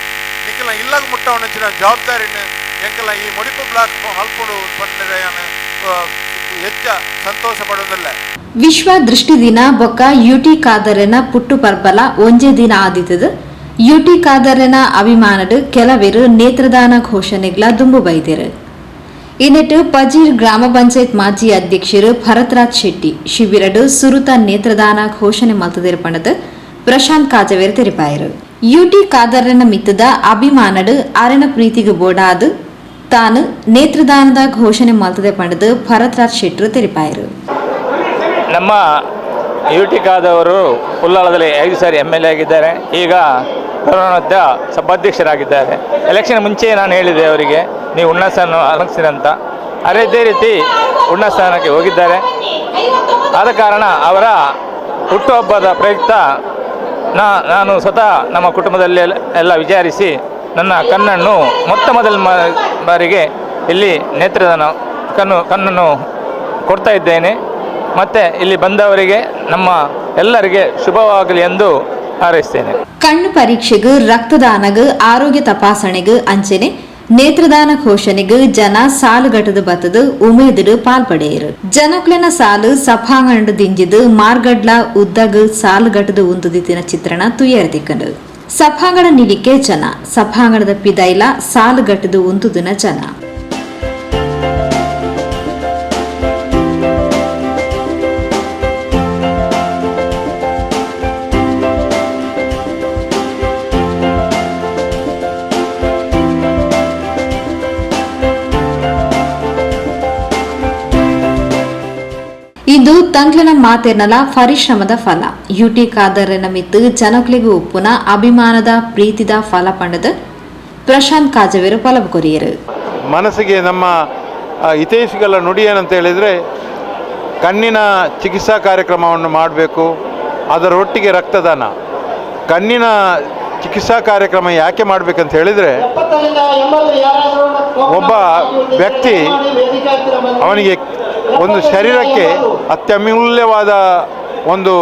ನಿಖಲ್ನ ಇಲ್ಲಾಗ ಮುಟ್ಟವನಂಚಿನ ಜವಾಬ್ದಾರಿನ ಎಂಕಲ್ಲ ಈ ಮುಡಿಪು ಬ್ಲಾಕ್ ಮಲ್ಪುಡು ಪಂಡರೆಯನ್ನು ಹೆಚ್ಚ ಸಂತೋಷ ಪಡೋದಿಲ್ಲ. ವಿಶ್ವ ದೃಷ್ಟಿ ದಿನ ಬೊಕ್ಕ ಯುಟಿ ಕಾದರನ ಪುಟ್ಟು ಪರ್ಬಲ ಒಂಜೇ ದಿನ ಆದಿತದ ಯುಟಿ ಕಾದರನ ಅಭಿಮಾನಡು ಕೆಲವೆರು ನೇತ್ರದಾನ ಘೋಷಣೆಗಳ ದುಂಬು ಬೈದಿರು. ಇನ್ನೆಟ್ಟು ಪಜೀರ್ ಗ್ರಾಮ ಪಂಚಾಯತ್ ಮಾಜಿ ಅಧ್ಯಕ್ಷರು ಭರತ್ರಾಜ್ ಶೆಟ್ಟಿ ಶಿಬಿರಡು ಸುರುತ ನೇತ್ರದಾನ ಘೋಷಣೆ ಮಲ್ತದಿರ್ಪಣದ ಪ್ರಶಾಂತ್ ಕಾಜವೇರು ತೆರಿಪಾಯರು. ಯುಟಿ ಕಾದರನ ಮಿತ್ತದ ಅಭಿಮಾನಡು ಅರಣ ಪ್ರೀತಿಗೆ ಬೋಡಾದು ತಾನು ನೇತ್ರದಾನದ ಘೋಷಣೆ ಮಲ್ತದೆ ಪಂಡದು ಭರತ್ರಾಜ್ ಶೆಟ್ಟರು ತೆರಿಪಾಯರು. ನಮ್ಮ ಯುಟಿ ಕಾದವರು ಉಲ್ಲಾಳದಲ್ಲಿ 5 ಸಾರಿ MLA ಆಗಿದ್ದಾರೆ. ಈಗ ಕರೋನಾದ ಸಭಾಧ್ಯಕ್ಷರಾಗಿದ್ದಾರೆ. ಎಲೆಕ್ಷನ್ ಮುಂಚೆ ನಾನು ಹೇಳಿದೆ ಅವರಿಗೆ ನೀವು ಉನ್ನತ ಸ್ಥಾನ ಅಲಂಕಿಸಿರಂತ. ಅದೇ ರೀತಿ ಉನ್ನತ ಸ್ಥಾನಕ್ಕೆ ಹೋಗಿದ್ದಾರೆ. ಆದ ಕಾರಣ ಅವರ ಹುಟ್ಟುಹಬ್ಬದ ಪ್ರಯುಕ್ತ ನಾನು ಸ್ವತಃ ನಮ್ಮ ಕುಟುಂಬದಲ್ಲಿ ಎಲ್ಲ ವಿಚಾರಿಸಿ ನನ್ನ ಕಣ್ಣನ್ನು ಮೊದಲ ಬಾರಿಗೆ ಇಲ್ಲಿ ನೇತ್ರದಾನ ಕಣ್ಣನ್ನು ಕೊಡ್ತಾ ಇದ್ದೇನೆ. ಮತ್ತು ಇಲ್ಲಿ ಬಂದವರಿಗೆ ನಮ್ಮ ಎಲ್ಲರಿಗೆ ಶುಭವಾಗಲಿ ಎಂದು ಹಾರೈಸ್ತೇನೆ. ಕಣ್ಣು ಪರೀಕ್ಷೆಗೂ ರಕ್ತದಾನಗೂ ಆರೋಗ್ಯ ತಪಾಸಣೆಗೂ ಅಂಚನೆ ನೇತ್ರದಾನ ಘೋಷಣೆಗೂ ಜನ ಸಾಲುಗಟ್ಟದು ಬತ್ತದು ಉಮೇದಿಡು ಪಾಲ್ಪಡೆಯರು. ಜನಕ್ಲೆನ ಸಾಲು ಸಭಾಂಗಣ ದಿಂಜಿದು ಮಾರ್ಗಡ್ಲ ಉದ್ದಗ ಸಾಲುಗಟ್ಟದು ಉಂದುದಿತ್ತಿನ ಚಿತ್ರಣ ತುಯ್ಯರದಿಕ್ಕಂಡು ಸಭಾಂಗಣ ನಿಲಿಕೆ ಜನ ಸಭಾಂಗಣದ ಪಿದೈಲ ಸಾಲುಗಟ್ಟದು ಉಂತುದಿನ ಜನ. ಇಂದು ತಂಗ್ಲನ ಮಾತೆರ್ನಲ ಪರಿಶ್ರಮದ ಫಲ ಯುಟಿ ಕಾದರನ ಮಿತ್ತು ಜನಕ್ಲಿಗೂ ಉಪ್ಪುನ ಅಭಿಮಾನದ ಪ್ರೀತಿದ ಫಲ ಪಂಡದ ಪ್ರಶಾಂತ್ ಕಾಜವೇರು ಪಲವು ಕೊರಿಯರು. ಮನಸ್ಸಿಗೆ ನಮ್ಮ ಹಿತೈಷಿಗಳ ನುಡಿ ಏನಂತ ಹೇಳಿದರೆ ಕಣ್ಣಿನ ಚಿಕಿತ್ಸಾ ಕಾರ್ಯಕ್ರಮವನ್ನು ಮಾಡಬೇಕು. ಅದರೊಟ್ಟಿಗೆ ರಕ್ತದಾನ. ಕಣ್ಣಿನ ಚಿಕಿತ್ಸಾ ಕಾರ್ಯಕ್ರಮ ಯಾಕೆ ಮಾಡಬೇಕಂತ ಹೇಳಿದರೆ ಒಬ್ಬ ವ್ಯಕ್ತಿ ಅವನಿಗೆ ಒಂದು ಶರೀರಕ್ಕೆ ಅತ್ಯಮೂಲ್ಯವಾದ ಒಂದು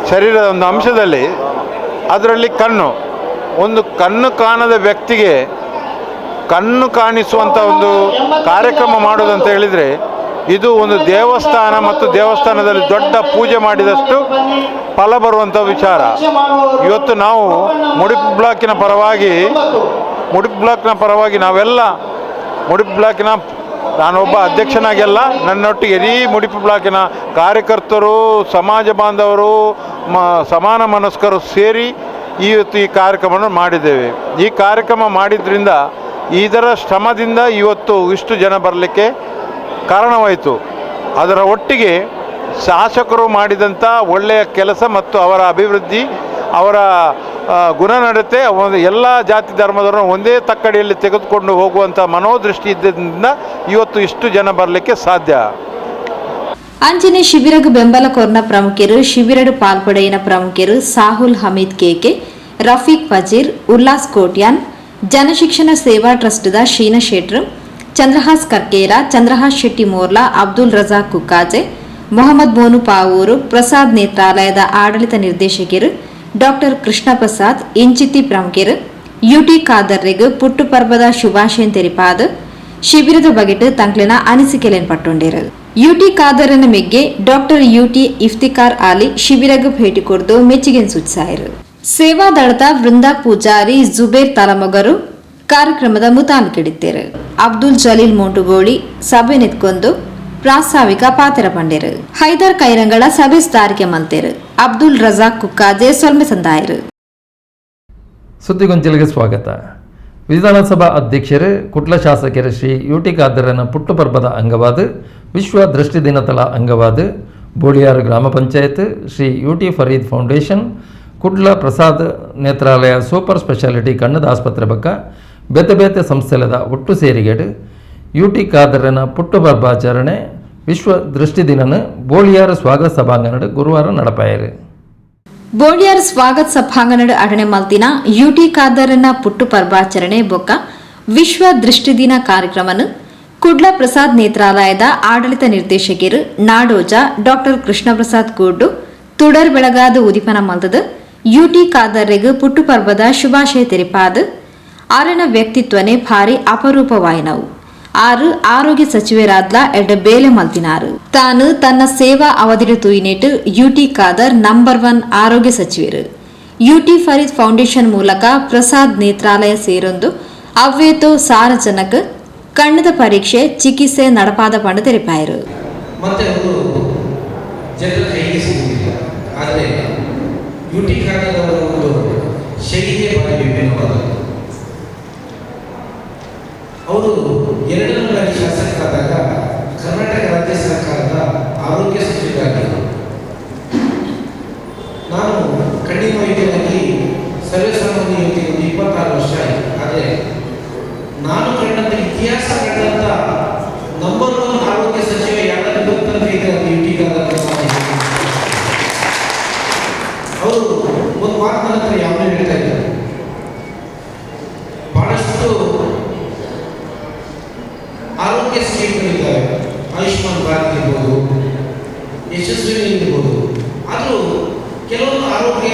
ಶರೀರದ ಒಂದು ಅಂಶದಲ್ಲಿ ಅದರಲ್ಲಿ ಕಣ್ಣು ಕಾಣದ ವ್ಯಕ್ತಿಗೆ ಕಣ್ಣು ಕಾಣಿಸುವಂಥ ಒಂದು ಕಾರ್ಯಕ್ರಮ ಮಾಡೋದಂತ ಹೇಳಿದರೆ ಇದು ಒಂದು ದೇವಸ್ಥಾನ ಮತ್ತು ದೇವಸ್ಥಾನದಲ್ಲಿ ದೊಡ್ಡ ಪೂಜೆ ಮಾಡಿದಷ್ಟು ಫಲ ಬರುವಂಥ ವಿಚಾರ. ಇವತ್ತು ನಾವು ಮುಡಿಪು ಬ್ಲಾಕಿನ ಪರವಾಗಿ ನಾವೆಲ್ಲ ಮುಡಿಪು ಬ್ಲಾಕಿನ ನಾನೊಬ್ಬ ಅಧ್ಯಕ್ಷನಾಗೆಲ್ಲ ನನ್ನೊಟ್ಟಿಗೆ ಇಡೀ ಮುಡಿಪು ಬ್ಲಾಕಿನ ಕಾರ್ಯಕರ್ತರು, ಸಮಾಜ ಬಾಂಧವರು, ಸಮಾನ ಮನಸ್ಕರು ಸೇರಿ ಇವತ್ತು ಈ ಕಾರ್ಯಕ್ರಮವನ್ನು ಮಾಡಿದ್ದೇವೆ. ಈ ಕಾರ್ಯಕ್ರಮ ಮಾಡಿದ್ರಿಂದ ಇದರ ಶ್ರಮದಿಂದ ಇವತ್ತು ಇಷ್ಟು ಜನ ಬರಲಿಕ್ಕೆ ಕಾರಣವಾಯಿತು. ಅದರ ಒಟ್ಟಿಗೆ ಶಾಸಕರು ಮಾಡಿದಂಥ ಒಳ್ಳೆಯ ಕೆಲಸ ಮತ್ತು ಅವರ ಅಭಿವೃದ್ಧಿ, ಅವರ ಗುಣನಡತೆ, ಎಲ್ಲ ಜಾತಿ ಧರ್ಮದವರನ್ನು ಒಂದೇ ತಕ್ಕಡಿಯಲ್ಲಿ ತೆಗೆದುಕೊಂಡು ಹೋಗುವಂಥ ಮನೋದೃಷ್ಟಿ ಇದ್ದರಿಂದ ಇವತ್ತು ಇಷ್ಟು ಜನ ಬರಲಿಕ್ಕೆ ಸಾಧ್ಯ. ಅಂಚನೆ ಶಿಬಿರಗ ಬೆಂಬಲ ಕೋರ್ನ ಪ್ರಮುಖರು ಶಿಬಿರಡು ಪಾಲ್ಪಡೆಯಿನ ಪ್ರಮುಖರು ಸಾಹುಲ್ ಹಮೀದ್ ಕೇಕೆ, ರಫೀಕ್ ಫಜೀರ್, ಉಲ್ಲಾಸ್ ಕೋಟ್ಯಾನ್, ಜನಶಿಕ್ಷಣ ಸೇವಾ ಟ್ರಸ್ಟ್ದ ಶೀನಾ ಶೇಟ್ರು, ಚಂದ್ರಹಾಸ್ ಕರ್ಕೇರ, ಚಂದ್ರಹಾಸ್ ಶೆಟ್ಟಿ ಮೋರ್ಲಾ, ಅಬ್ದುಲ್ ರಜಾಕ್ ಕುಕ್ಕಾಜೆ, ಮೊಹಮ್ಮದ್ ಮೋನು ಪಾವೂರು, ಪ್ರಸಾದ್ ನೇತ್ರಾಲಯದ ಆಡಳಿತ ನಿರ್ದೇಶಕರು ಡಾಕ್ಟರ್ ಕೃಷ್ಣ ಪ್ರಸಾದ್, ಇಂಚಿತಿ ಪ್ರಮುಖರು ಯುಟಿ ಕಾದರ್ರಿಗೂ ಪುಟ್ಟು ಪರ್ಬದ ಶುಭಾಶಯನ್ ತೆರಿಪಾದ ಶಿಬಿರದ ಬಗೆಟ್ ತಂಕ್ಲಿನ ಅನಿಸಿಕೆಲೆನ್ ಪಟ್ಟೊಂಡೇರು. ಯುಟಿ ಕಾದರನ ಮೆಗ್ಗೆ ಡಾಕ್ಟರ್ ಯುಟಿ ಇಫ್ತಿಕಾರ್ ಆಲಿ ಶಿಬಿರಗ ಭೇಟಿ ಕೊಡ್ದು ಮೆಚ್ಚುಗೆನ್ ಸೂಚಿಸಾಯರು. ಸೇವಾದಳದ ವೃಂದಾ ಪೂಜಾರಿ ಜುಬೇರ್ ತಲಮೊಗರು ಕಾರ್ಯಕ್ರಮದ ಮುತಾಲಿಕೆಡಿದ್ದೇರು. ಅಬ್ದುಲ್ ಜಲೀಲ್ ಮೋಂಟುಗೋಳಿ ಸಭೆ ನಿತ್ಕೊಂಡು ಪ್ರಾಸ್ತಾವಿಕ ಪಾತ್ರ ಪಂಡೇರು. ಹೈದರ್ ಕೈರಂಗಳ ಸಭೆ ಸ್ಥಾರಿಕೆ ಮಲ್ತೇರು. ಅಬ್ದುಲ್ ರಜಾಕ್ ಕುಕ್ಕಾಜೆ ಸೊಲ್ಮೆ ಸಂದಾಯರು. ಸುದ್ದಿಗೊಂಚಲಿಗೆ ಸ್ವಾಗತ. ವಿಧಾನಸಭಾ ಅಧ್ಯಕ್ಷರು ಕುಟ್ಲ ಶಾಸಕರು ಶ್ರೀ ಯುಟಿ ಖಾದರನ ಪುಟ್ಟುಪರ್ಬದ ಅಂಗವಾದ ವಿಶ್ವ ದೃಷ್ಟಿ ದಿನತಲ ಅಂಗವಾದ ಬೋಳಿಯಾರು ಗ್ರಾಮ ಪಂಚಾಯತ್ ಶ್ರೀ ಯುಟಿ ಫರೀದ್ ಫೌಂಡೇಶನ್ ಕುಡ್ಲ ಪ್ರಸಾದ್ ನೇತ್ರಾಲಯ ಸೂಪರ್ ಸ್ಪೆಷಾಲಿಟಿ ಕಣ್ಣದ ಆಸ್ಪತ್ರೆ ಬಕ್ಕ ಬೇತೆ ಬೇತೆ ಸಂಸ್ಥೆಲದ ಒಟ್ಟು ಸೇರಿಗೆಡು ಯುಟಿ ಖಾದರನ ಪುಟ್ಟುಪರ್ಬಾಚರಣೆ ವಿಶ್ವ ದೃಷ್ಟಿ ದಿನನ ಬೋಳಿಯಾರು ಸ್ವಾಗತ ಸಭಾಂಗಣ ಗುರುವಾರ ನಡಪಾಯರು. ಬೋಳಿಯಾರ್ ಸ್ವಾಗತ ಸಭಾಂಗಣ ಅಟಣೆ ಮಲ್ತಿನ ಯುಟಿ ಖಾದರನ ಪುಟ್ಟು ಪರ್ಬಾಚರಣೆ ಬೊಕ್ಕ ವಿಶ್ವ ದೃಷ್ಟಿ ದಿನ ಕಾರ್ಯಕ್ರಮನು ಕುಡ್ಲ ಪ್ರಸಾದ್ ನೇತ್ರಾಲಯದ ಆಡಳಿತ ನಿರ್ದೇಶಕರು ನಾಡೋಜ ಡಾಕ್ಟರ್ ಕೃಷ್ಣ ಪ್ರಸಾದ್ ಕೂಡು ತುಡರ್ ಬೆಳಗಾದ ಉದಿಪನ ಮಲ್ತದ ಯುಟಿ ಖಾದರ್ರೆಗ್ ಪುಟ್ಟು ಪರ್ಬದ ಶುಭಾಶಯ ತೆರಿಪಾದ ಆರನ ವ್ಯಕ್ತಿತ್ವನೇ ಭಾರಿ ಅಪರೂಪವಾಯಿನವು. ಆರು ಆರೋಗ್ಯ ಸಚಿವರಾದ್ಲ ಎಡ್ಡ ಬೇಲೆ ಮಲ್ತಿನಾರು. ತಾನು ತನ್ನ ಸೇವಾ ಅವಧಿಡು ತುಯಿನೇಟು ಯುಟಿ ಖಾದರ್ ನಂಬರ್ 1 ಆರೋಗ್ಯ ಸಚಿವರು. ಯುಟಿ ಫರೀದ್ ಫೌಂಡೇಶನ್ ಮೂಲಕ ಪ್ರಸಾದ್ ನೇತ್ರಾಲಯ ಸೇರೊಂದು ಅವ್ವೇತೋ ಸಾರಜನಕ ಕಣ್ಣದ ಪರೀಕ್ಷೆ ಚಿಕಿತ್ಸೆ ನಡಪಾದ ಪಂಡ ತೆರಿಪಾಯರು. ಮತ್ತೆ ಅವರು ಜನರ ಕೈಗೆ ಸಿಗುವುದಿಲ್ಲ. ಆದರೆ ಯುಟಿ ಖಾದರ್ ಅವರ ಒಂದು ಶೈಲಿಯೇ ಬಹಳ ವಿಭಿನ್ನವಾದದ್ದು. ಅವರು 2ನೇ ಬಾರಿ ಶಾಸಕರಾದಾಗ ಕರ್ನಾಟಕ ರಾಜ್ಯ ಸರ್ಕಾರದ ಆರೋಗ್ಯ ಸಚಿವರಾಗಿದ್ದರು. ನಾನು ಕಣ್ಣಿನ ವೈದ್ಯರಾಗಿ ಸರ್ವೇಸಾಮಾನ್ಯ ಯೋಜನೆ 26 ವರ್ಷ ಆಯಿತು. ಆದರೆ ನಾನು ಕಂಡಂತ ಇತಿಹಾಸ ಕಂಡಂತ ನಂಬರ್ 1 ಆರೋಗ್ಯ ಸಚಿವ ಯಾರಾದ್ರೂ ಗೊತ್ತಂತ ಇದ್ದಾರೆ ಯುಟಿ ಖಾದರ್. ಅವರು ಒಂದು ಮಾತು ನನ್ನ ಹತ್ರ ಯಾವನೇ ಹೇಳ್ತಾ ಇದ್ದಾರೆ, ಬಹಳಷ್ಟು ಆರೋಗ್ಯ ಸ್ಕೀಮ್ಗಳಿದ್ದಾವೆ, ಆಯುಷ್ಮಾನ್ ಭಾರತ್ ಇರ್ಬೋದು, ಯಶಸ್ವಿನಿ ಇರ್ಬೋದು. ಆದರೂ ಕೆಲವೊಂದು ಆರೋಗ್ಯ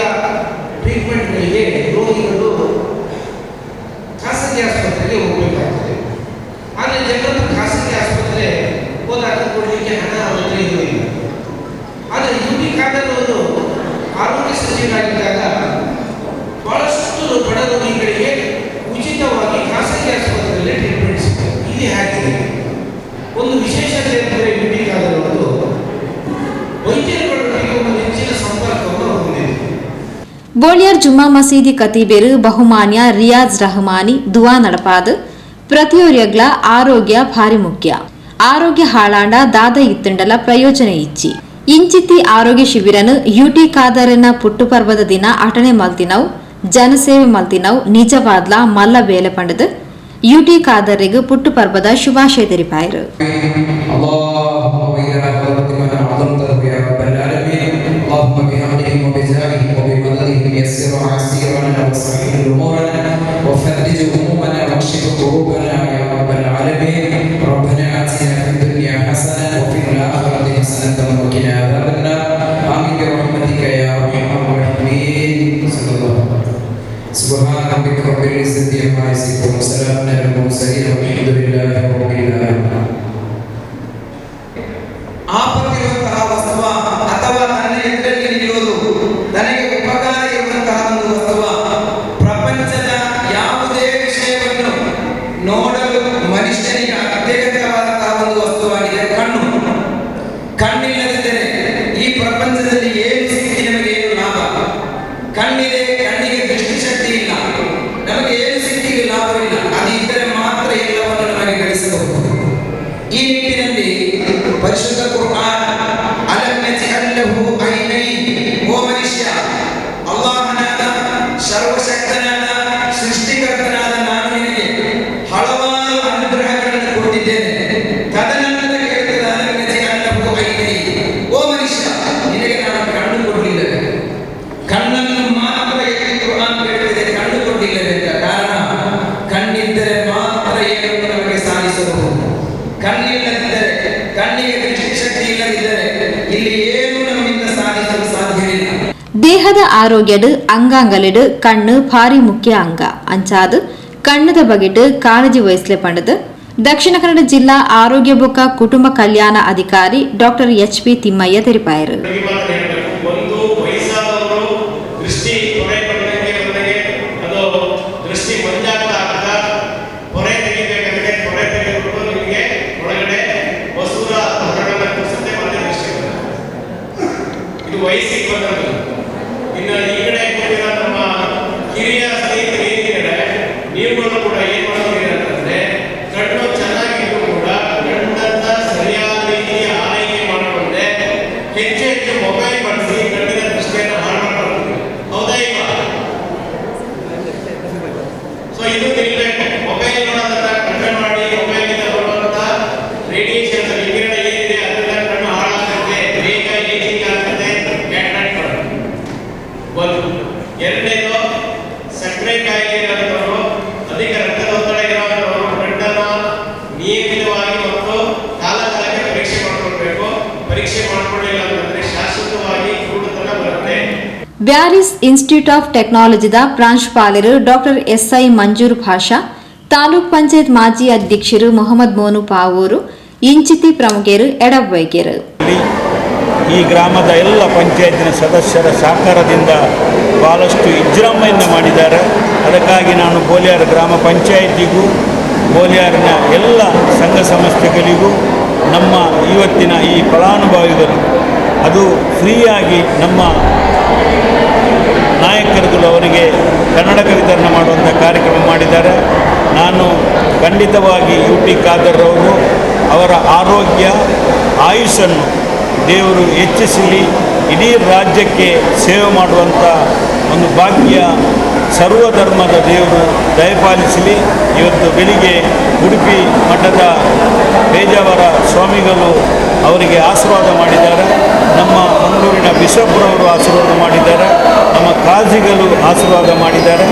ಟ್ರೀಟ್ಮೆಂಟ್ಗಳಿಗೆ ರೋಗಿಗಳು ಖಾಸಗಿ ಆಸ್ಪತ್ರೆಗೆ ಹೋಗಬೇಕಾಗ್ತದೆ. ಆದರೆ ಜನರು ಖಾಸಗಿ ಆಸ್ಪತ್ರೆ ಹೋದಾಗ ಕೊಡಲಿಕ್ಕೆ ಹಣ ಅವರಿಗೆ ಇರುವುದಿಲ್ಲ. ಆದರೆ ಯುಟಿ ಖಾದರ್ ಅವರು ಆರೋಗ್ಯ ಸಚಿವರಾಗಿದ್ದಾಗ ಬಹಳಷ್ಟು ಬಡ ರೋಗಿಗಳಿಗೆ ಉಚಿತವಾಗಿ ಖಾಸಗಿ ಆಸ್ಪತ್ರೆಯಲ್ಲಿ ಟ್ರೀಟ್ಮೆಂಟ್ ಸಿಗ್ತದೆ. ಇಲ್ಲಿ ಹಾಕಿದೆ ಒಂದು ವಿಶೇಷತೆ ಎಂದರೆ ಯುಟಿ ಖಾದರ್ ಅವರು ವೈದ್ಯರುಗಳೊಂದಿಗೆ ಒಂದು ಹೆಚ್ಚಿನ ಸಂಪರ್ಕವನ್ನು ಹೊಂದಿದೆ. ಬೋಳಿಯಾರ್ ಜುಮ್ಮಾ ಮಸೀದಿ ಕತೀಬೇರು ಬಹುಮಾನ್ಯ ರಿಯಾಜ್ ರಹಮಾನಿ ದುವಾ ನಡಪಾದ ಪ್ರತಿಯೊರ್ಯಗ್ಲ ಆರೋಗ್ಯ ಭಾರಿ ಮುಖ್ಯ. ಆರೋಗ್ಯ ಹಾಳಾಂಡ ದಾದ ಇತ್ತಂಡಲ ಪ್ರಯೋಜನ ಇಚ್ಚಿ ಇಂಚಿತಿ ಆರೋಗ್ಯ ಶಿಬಿರನು ಯುಟಿ ಖಾದರನ ಪುಟ್ಟು ಪರ್ವದ ದಿನ ಅಟಣೆ ಮಲ್ತಿನವು ಜನಸೇವೆ ಮಲ್ತಿನವು ನಿಜವಾದ್ಲ ಮಲ್ಲ ಬೇಲೆ ಪಂಡದ ಯುಟಿ ಖಾದರ್ರೆಗ್ ಪುಟ್ಟು ಪರ್ವದ ಶುಭಾಶಯ ತೆರಿಪಾಯರು. سبحان ربك رب العزة عما يصفون وسلام على المرسلين والحمد لله رب العالمين. ಆಪತ್ತಿರುವಂತಹ ವಸ್ತುವ ಅಥವಾ ನನ್ನ ಎದುರಲ್ಲಿ ನಿಲ್ಲುವುದು ನನಗೆ ಉಪಕಾರ ಇರುವಂತಹ ಒಂದು ವಸ್ತುವ. ಪ್ರಪಂಚದ ಯಾವುದೇ ವಿಷಯವನ್ನು ನೋಡಲು ಮನುಷ್ಯನಿಗೆ ಅತ್ಯಗತ್ಯವಾದಂತಹ ಒಂದು ವಸ್ತುವಾಗಿದೆ ಕಣ್ಣು. ಕಣ್ಣಿಲ್ಲದಿದ್ದರೆ ಈ ಪ್ರಪಂಚದಲ್ಲಿ ಏನು ಸಿಕ್ಕಿ ನಮಗೆ ಏನು ಲಾಭ? ಕಣ್ಣಿದೆ, ಕಣ್ಣಿಗೆ ದೃಷ್ಟಿಶಕ್ತಿ ಇಲ್ಲ, ನಮಗೆ ಏನು ಸಿಕ್ಕಿಗೆ ಲಾಭವಿಲ್ಲ. ಅದು ಇದ್ದರೆ ಮಾತ್ರ ಎಲ್ಲವನ್ನು ನಮಗೆ ಗಳಿಸಬಹುದು. ಈ ನಿಟ್ಟಿನಲ್ಲಿ ಪರಿಶುದ್ಧ ಕುರ್ಆನ್ ಅಲಂ ನಜ್ಅಲ್ ಲಹು ಐನೈನ್, ಓ ಮನುಷ್ಯ, ಅಲ್ಲಾಹನಾದ ಸರ್ವಶಕ್ತನಾದ ಸೃಷ್ಟಿಕರ್ತನಾದ ನಾನು ನಿನಗೆ ಹಲವಾರು ಅನುಗ್ರಹಗಳನ್ನು ಕೊಟ್ಟಿದ್ದೇನೆ. ತದನಂತರ ಹೇಳ್ತದೆ ಅಲಂ ನಜ್ಅಲ್ ಲಹು ಐನೈನ್, ಓ ಮನುಷ್ಯ, ನಿನಗೆ ನಾನು ಕಣ್ಣು ಕೊಡಲಿಲ್ಲ. ಕಣ್ಣನ್ನು ಮಾತ್ರ ಕುರ್ಆನ್ ಹೇಳ್ತಿದೆ, ಕಣ್ಣು ಕೊಡಲಿಲ್ಲವೇ ಅಂತ. ಕಾರಣ ಕಣ್ಣಿದ್ದರೆ ಮಾತ್ರ ಏನನ್ನು ನಮಗೆ ಸಾಧಿಸಬಹುದು. ಕಣ್ಣಿಲ್ಲದಿದ್ದರೆ, ಕಣ್ಣಿಗೆ ದೃಷ್ಟಿಶಕ್ತಿ ಇಲ್ಲದಿದ್ದರೆ ಇಲ್ಲಿ ಏನು ನಮ್ಮಿಂದ ಸಾಧಿಸಲು ಸಾಧ್ಯವಿಲ್ಲ. ದೇಹದ ಆರೋಗ್ಯಡು ಅಂಗಾಂಗಲಿಡು ಕಣ್ಣು ಭಾರಿ ಮುಖ್ಯ ಅಂಗ ಅಂಚಾದು ಕಣ್ಣದ ಬಗೆಟ್ ಕಾಳಜಿ ವಹಿಸಲೆ ಪಂಡದು ದಕ್ಷಿಣ ಕನ್ನಡ ಜಿಲ್ಲಾ ಆರೋಗ್ಯ ಬೊಕ್ಕ ಕುಟುಂಬ ಕಲ್ಯಾಣ ಅಧಿಕಾರಿ ಡಾಕ್ಟರ್ HP ತಿಮ್ಮಯ್ಯ ತೆರಿಪಾಯರು. ಒಂದು ವಯಸ್ಸಾದವರು ದೃಷ್ಟಿ ಎರಡನೇದು ಸಕ್ಕರೆ ಕಾಯಿಲೆ ಇರೋಂಥವ್ರು, ಅಧಿಕ ರಕ್ತದೊತ್ತಡ ಇರೋಂಥವ್ರು ಬ್ಲಡ್ಡನ್ನು ನಿಯಮಿತವಾಗಿ ಮತ್ತು ಕಾಲಕಾಲಕ್ಕೆ ಪರೀಕ್ಷೆ ಮಾಡಿಕೊಳ್ಬೇಕು. ಪರೀಕ್ಷೆ ಮಾಡಿಕೊಳ್ಳಿಲ್ಲ ಅಂತಂದ್ರೆ ಶಾಶ್ವತವಾಗಿ ಕುರುಡುತನ ಬರುತ್ತೆ. ಬ್ಯಾರಿಸ್ ಇನ್ಸ್ಟಿಟ್ಯೂಟ್ ಆಫ್ ಟೆಕ್ನಾಲಜಿದ ಪ್ರಾಂಶುಪಾಲರು ಡಾಕ್ಟರ್ SI ಮಂಜೂರ್ ಭಾಷಾ, ತಾಲೂಕ್ ಪಂಚಾಯತ್ ಮಾಜಿ ಅಧ್ಯಕ್ಷರು ಮೊಹಮ್ಮದ್ ಮೋನು ಪಾವೂರು, ಇಂಚಿತಿ ಪ್ರಮುಖರು ಎಡಬೈಕೆರು. ಈ ಗ್ರಾಮದ ಎಲ್ಲ ಪಂಚಾಯತಿನ ಸದಸ್ಯರ ಸಹಕಾರದಿಂದ ಭಾಳಷ್ಟು ವಿಜೃಂಭಣೆಯಿಂದ ಮಾಡಿದ್ದಾರೆ. ಅದಕ್ಕಾಗಿ ನಾನು ಬೋಲಿಯಾರ್ ಗ್ರಾಮ ಪಂಚಾಯಿತಿಗೂ ಬೋಲಿಯಾರಿನ ಎಲ್ಲ ಸಂಘ ಸಂಸ್ಥೆಗಳಿಗೂ ನಮ್ಮ ಇವತ್ತಿನ ಈ ಫಲಾನುಭವಿಗಳು ಅದು ಫ್ರೀಯಾಗಿ ನಮ್ಮ ನಾಯಕರುಗಳು ಅವರಿಗೆ ಕನ್ನಡಕ ವಿತರಣೆ ಮಾಡುವಂಥ ಕಾರ್ಯಕ್ರಮ ಮಾಡಿದ್ದಾರೆ. ನಾನು ಖಂಡಿತವಾಗಿ UT ಖಾದರ್ ಅವರು ಅವರ ಆರೋಗ್ಯ ಆಯುಷನ್ನು ದೇವರು ಹೆಚ್ಚಿಸಲಿ, ಇಡೀ ರಾಜ್ಯಕ್ಕೆ ಸೇವೆ ಮಾಡುವಂಥ ಒಂದು ಭಾಗ್ಯ ಸರ್ವಧರ್ಮದ ದೇವರು ದಯಪಾಲಿಸಲಿ. ಇವತ್ತು ಬೆಳಿಗ್ಗೆ ಉಡುಪಿ ಮಠದ ಪೇಜಾವರ ಸ್ವಾಮಿಗಳು ಅವರಿಗೆ ಆಶೀರ್ವಾದ ಮಾಡಿದ್ದಾರೆ, ನಮ್ಮ ಮಂಗಳೂರಿನ ಬಿಷಪ್ರವರು ಆಶೀರ್ವಾದ ಮಾಡಿದ್ದಾರೆ, ನಮ್ಮ ಕಾಜಿಗಳು ಆಶೀರ್ವಾದ ಮಾಡಿದ್ದಾರೆ.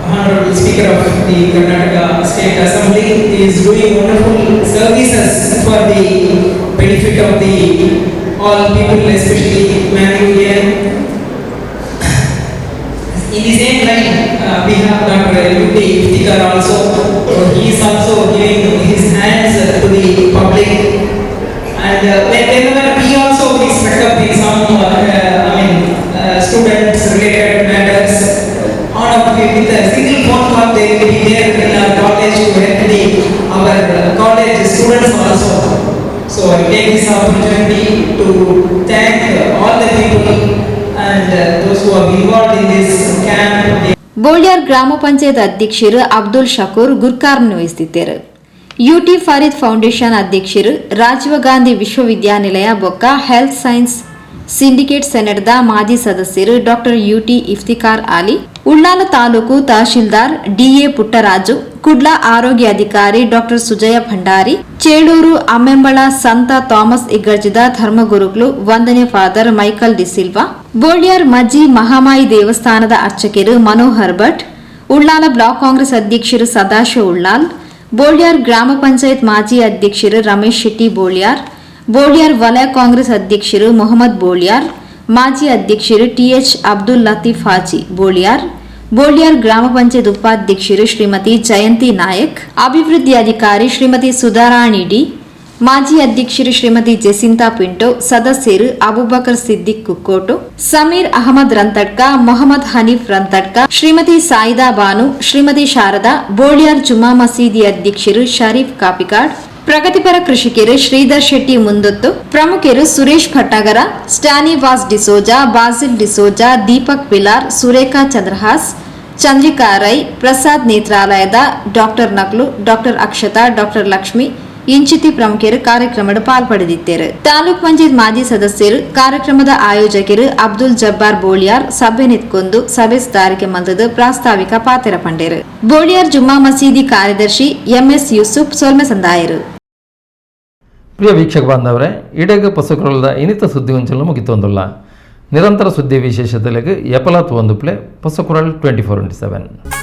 Honorable Speaker of the Karnataka State Assembly is doing wonderful services for the benefit of the all people, especially Mangalore. In the same line, we have Dr. UT Iftikhar also. He is also giving his hands to the public, and whenever he also is set up in some students related matters. With a single phone call, they will be there in our college to help our college students also. So I take this opportunity to thank all the people and those who are involved in this camp. Bolyar ಗ್ರಾಮ ಪಂಚಾಯತ್ ಅಧ್ಯಕ್ಷರು Abdul Shakoor ಗುರ್ಕಾರ್ನಿವಹಿಸುತ್ತಿದ್ದರು. UT Farid foundation ಅಧ್ಯಕ್ಷರು ರಾಜೀವ್ ಗಾಂಧಿ ವಿಶ್ವವಿದ್ಯಾನಿಲಯ ಬೊಕ್ಕ health science syndicate ಸೆನೆಟ್ದ ಮಾಜಿ ಸದಸ್ಯರು doctor UT Iftikhar Ali, Ullal taluk tahsildar DA Puttaraju, Kudla ಆರೋಗ್ಯ ಅಧಿಕಾರಿ doctor Sujaya Bhandari, Chelur Ammembala ಸಂತ ಥಾಮಸ್ ಇಗರ್ಜಿದ ಧರ್ಮಗುರುಗಳು ವಂದನೆ ಫಾದರ್ ಮೈಕಲ್ ಡಿಸಿಲ್ವಾ, ಬೋಳ್ಯಾರ್ ಮಜ್ಜಿ ಮಹಾಮಾಯಿ ದೇವಸ್ಥಾನದ ಅರ್ಚಕರು ಮನೋಹರ್ ಭಟ್, ಉಳ್ಳಾಲ ಬ್ಲಾಕ್ ಕಾಂಗ್ರೆಸ್ ಅಧ್ಯಕ್ಷರು ಸದಾಶಿವ ಉಳ್ಳಾಲ್, ಬೋಳ್ಯಾರ್ ಗ್ರಾಮ ಪಂಚಾಯತ್ ಮಾಜಿ ಅಧ್ಯಕ್ಷರು ರಮೇಶ್ ಶೆಟ್ಟಿ ಬೋಳ್ಯಾರ್, ಬೋಳ್ಯಾರ್ ವಲಯ ಕಾಂಗ್ರೆಸ್ ಅಧ್ಯಕ್ಷರು ಮೊಹಮ್ಮದ್ ಬೋಳ್ಯಾರ್, ಮಾಜಿ ಅಧ್ಯಕ್ಷರು TH ಅಬ್ದುಲ್ ಲತೀಫ್ ಹಾಜಿ ಬೋಳ್ಯಾರ್, ಬೋಳ್ಯಾರ್ ಗ್ರಾಮ ಪಂಚಾಯತ್ ಉಪಾಧ್ಯಕ್ಷರು ಶ್ರೀಮತಿ ಜಯಂತಿ ನಾಯಕ್, ಅಭಿವೃದ್ಧಿ ಅಧಿಕಾರಿ ಶ್ರೀಮತಿ ಸುಧಾರಾಣಿ ಡಿ, ಮಾಜಿ ಅಧ್ಯಕ್ಷರು ಶ್ರೀಮತಿ ಜೆಸಿಂತಾ ಪಿಂಟೋ, ಸದಸ್ಯರು ಅಬುಬಕರ್ ಸಿದ್ದಿಕ್ ಕುಕ್ಕೋಟು, ಸಮೀರ್ ಅಹಮದ್ ರಂತಡ್ಕ, ಮೊಹಮ್ಮದ್ ಹನೀಫ್ ರಂತಡ್ಕ, ಶ್ರೀಮತಿ ಸಾಯಿದಾ ಬಾನು, ಶ್ರೀಮತಿ ಶಾರದಾ, ಬೋಳ್ಯಾರ್ ಜುಮಾ ಮಸೀದಿ ಅಧ್ಯಕ್ಷರು ಶರೀಫ್ ಕಾಪಿಕಾಡ್, ಪ್ರಗತಿಪರ ಕೃಷಿಕರು ಶ್ರೀಧರ್ ಶೆಟ್ಟಿ ಮುಂದೊತ್ತು, ಪ್ರಮುಖರು ಸುರೇಶ್ ಭಟ್ಟಗರ, ಸ್ಟ್ಯಾನಿವಾಸ್ ಡಿಸೋಜಾ, ಬಾಸಿಲ್ ಡಿಸೋಜಾ, ದೀಪಕ್ ಪಿಲಾರ್, ಸುರೇಖಾ ಚಂದ್ರಹಾಸ್, ಚಂದ್ರಿಕಾ ರೈ, ಪ್ರಸಾದ್ ನೇತ್ರಾಲಯದ ಡಾಕ್ಟರ್ ನಕ್ಲು, ಡಾಕ್ಟರ್ ಅಕ್ಷತಾ, ಡಾಕ್ಟರ್ ಲಕ್ಷ್ಮಿ ಇಂಚಿತಿ ಪ್ರಮುಖರು ಕಾರ್ಯಕ್ರಮದ ಪಾಲ್ಪಡೆದಿದ್ದರು. ತಾಲೂಕ್ ಪಂಚಾಯತ್ ಮಾಜಿ ಸದಸ್ಯರು, ಕಾರ್ಯಕ್ರಮದ ಆಯೋಜಕರು ಅಬ್ದುಲ್ ಜಬ್ಬಾರ್ ಬೋಳಿಯಾರ್ ಸಭೆ ನಿಂತ್ಕೊಂಡು ಸಭೆ ಸುಧಾರಿಕೆ ಮಂದದ ಪ್ರಾಸ್ತಾವಿಕ ಪಾತ್ರ ಪಂಡರು. ಬೋಳಿಯಾರ್ ಜುಮ್ಮಾ ಮಸೀದಿ ಕಾರ್ಯದರ್ಶಿ MS ಯೂಸುಫ್ ಸೊಲ್ಮೆ ಸಂದಾಯರು. ಪ್ರಿಯ ವೀಕ್ಷಕ ಬಾಂಧವರೇ, ಇಡಗ ಪಸಕುರಳದ ಇನಿತ ಸುದ್ದಿ ಹೊಂಚಲು ಮುಗಿತೊಂದುಲ್ಲ. ನಿರಂತರ ಸುದ್ದಿ ವಿಶೇಷತೆಲೆಗೆ ಎಪಲಾತ್ ಒಂದು ಪ್ಲೇ ಪಸಕುರಳ್ 24/7.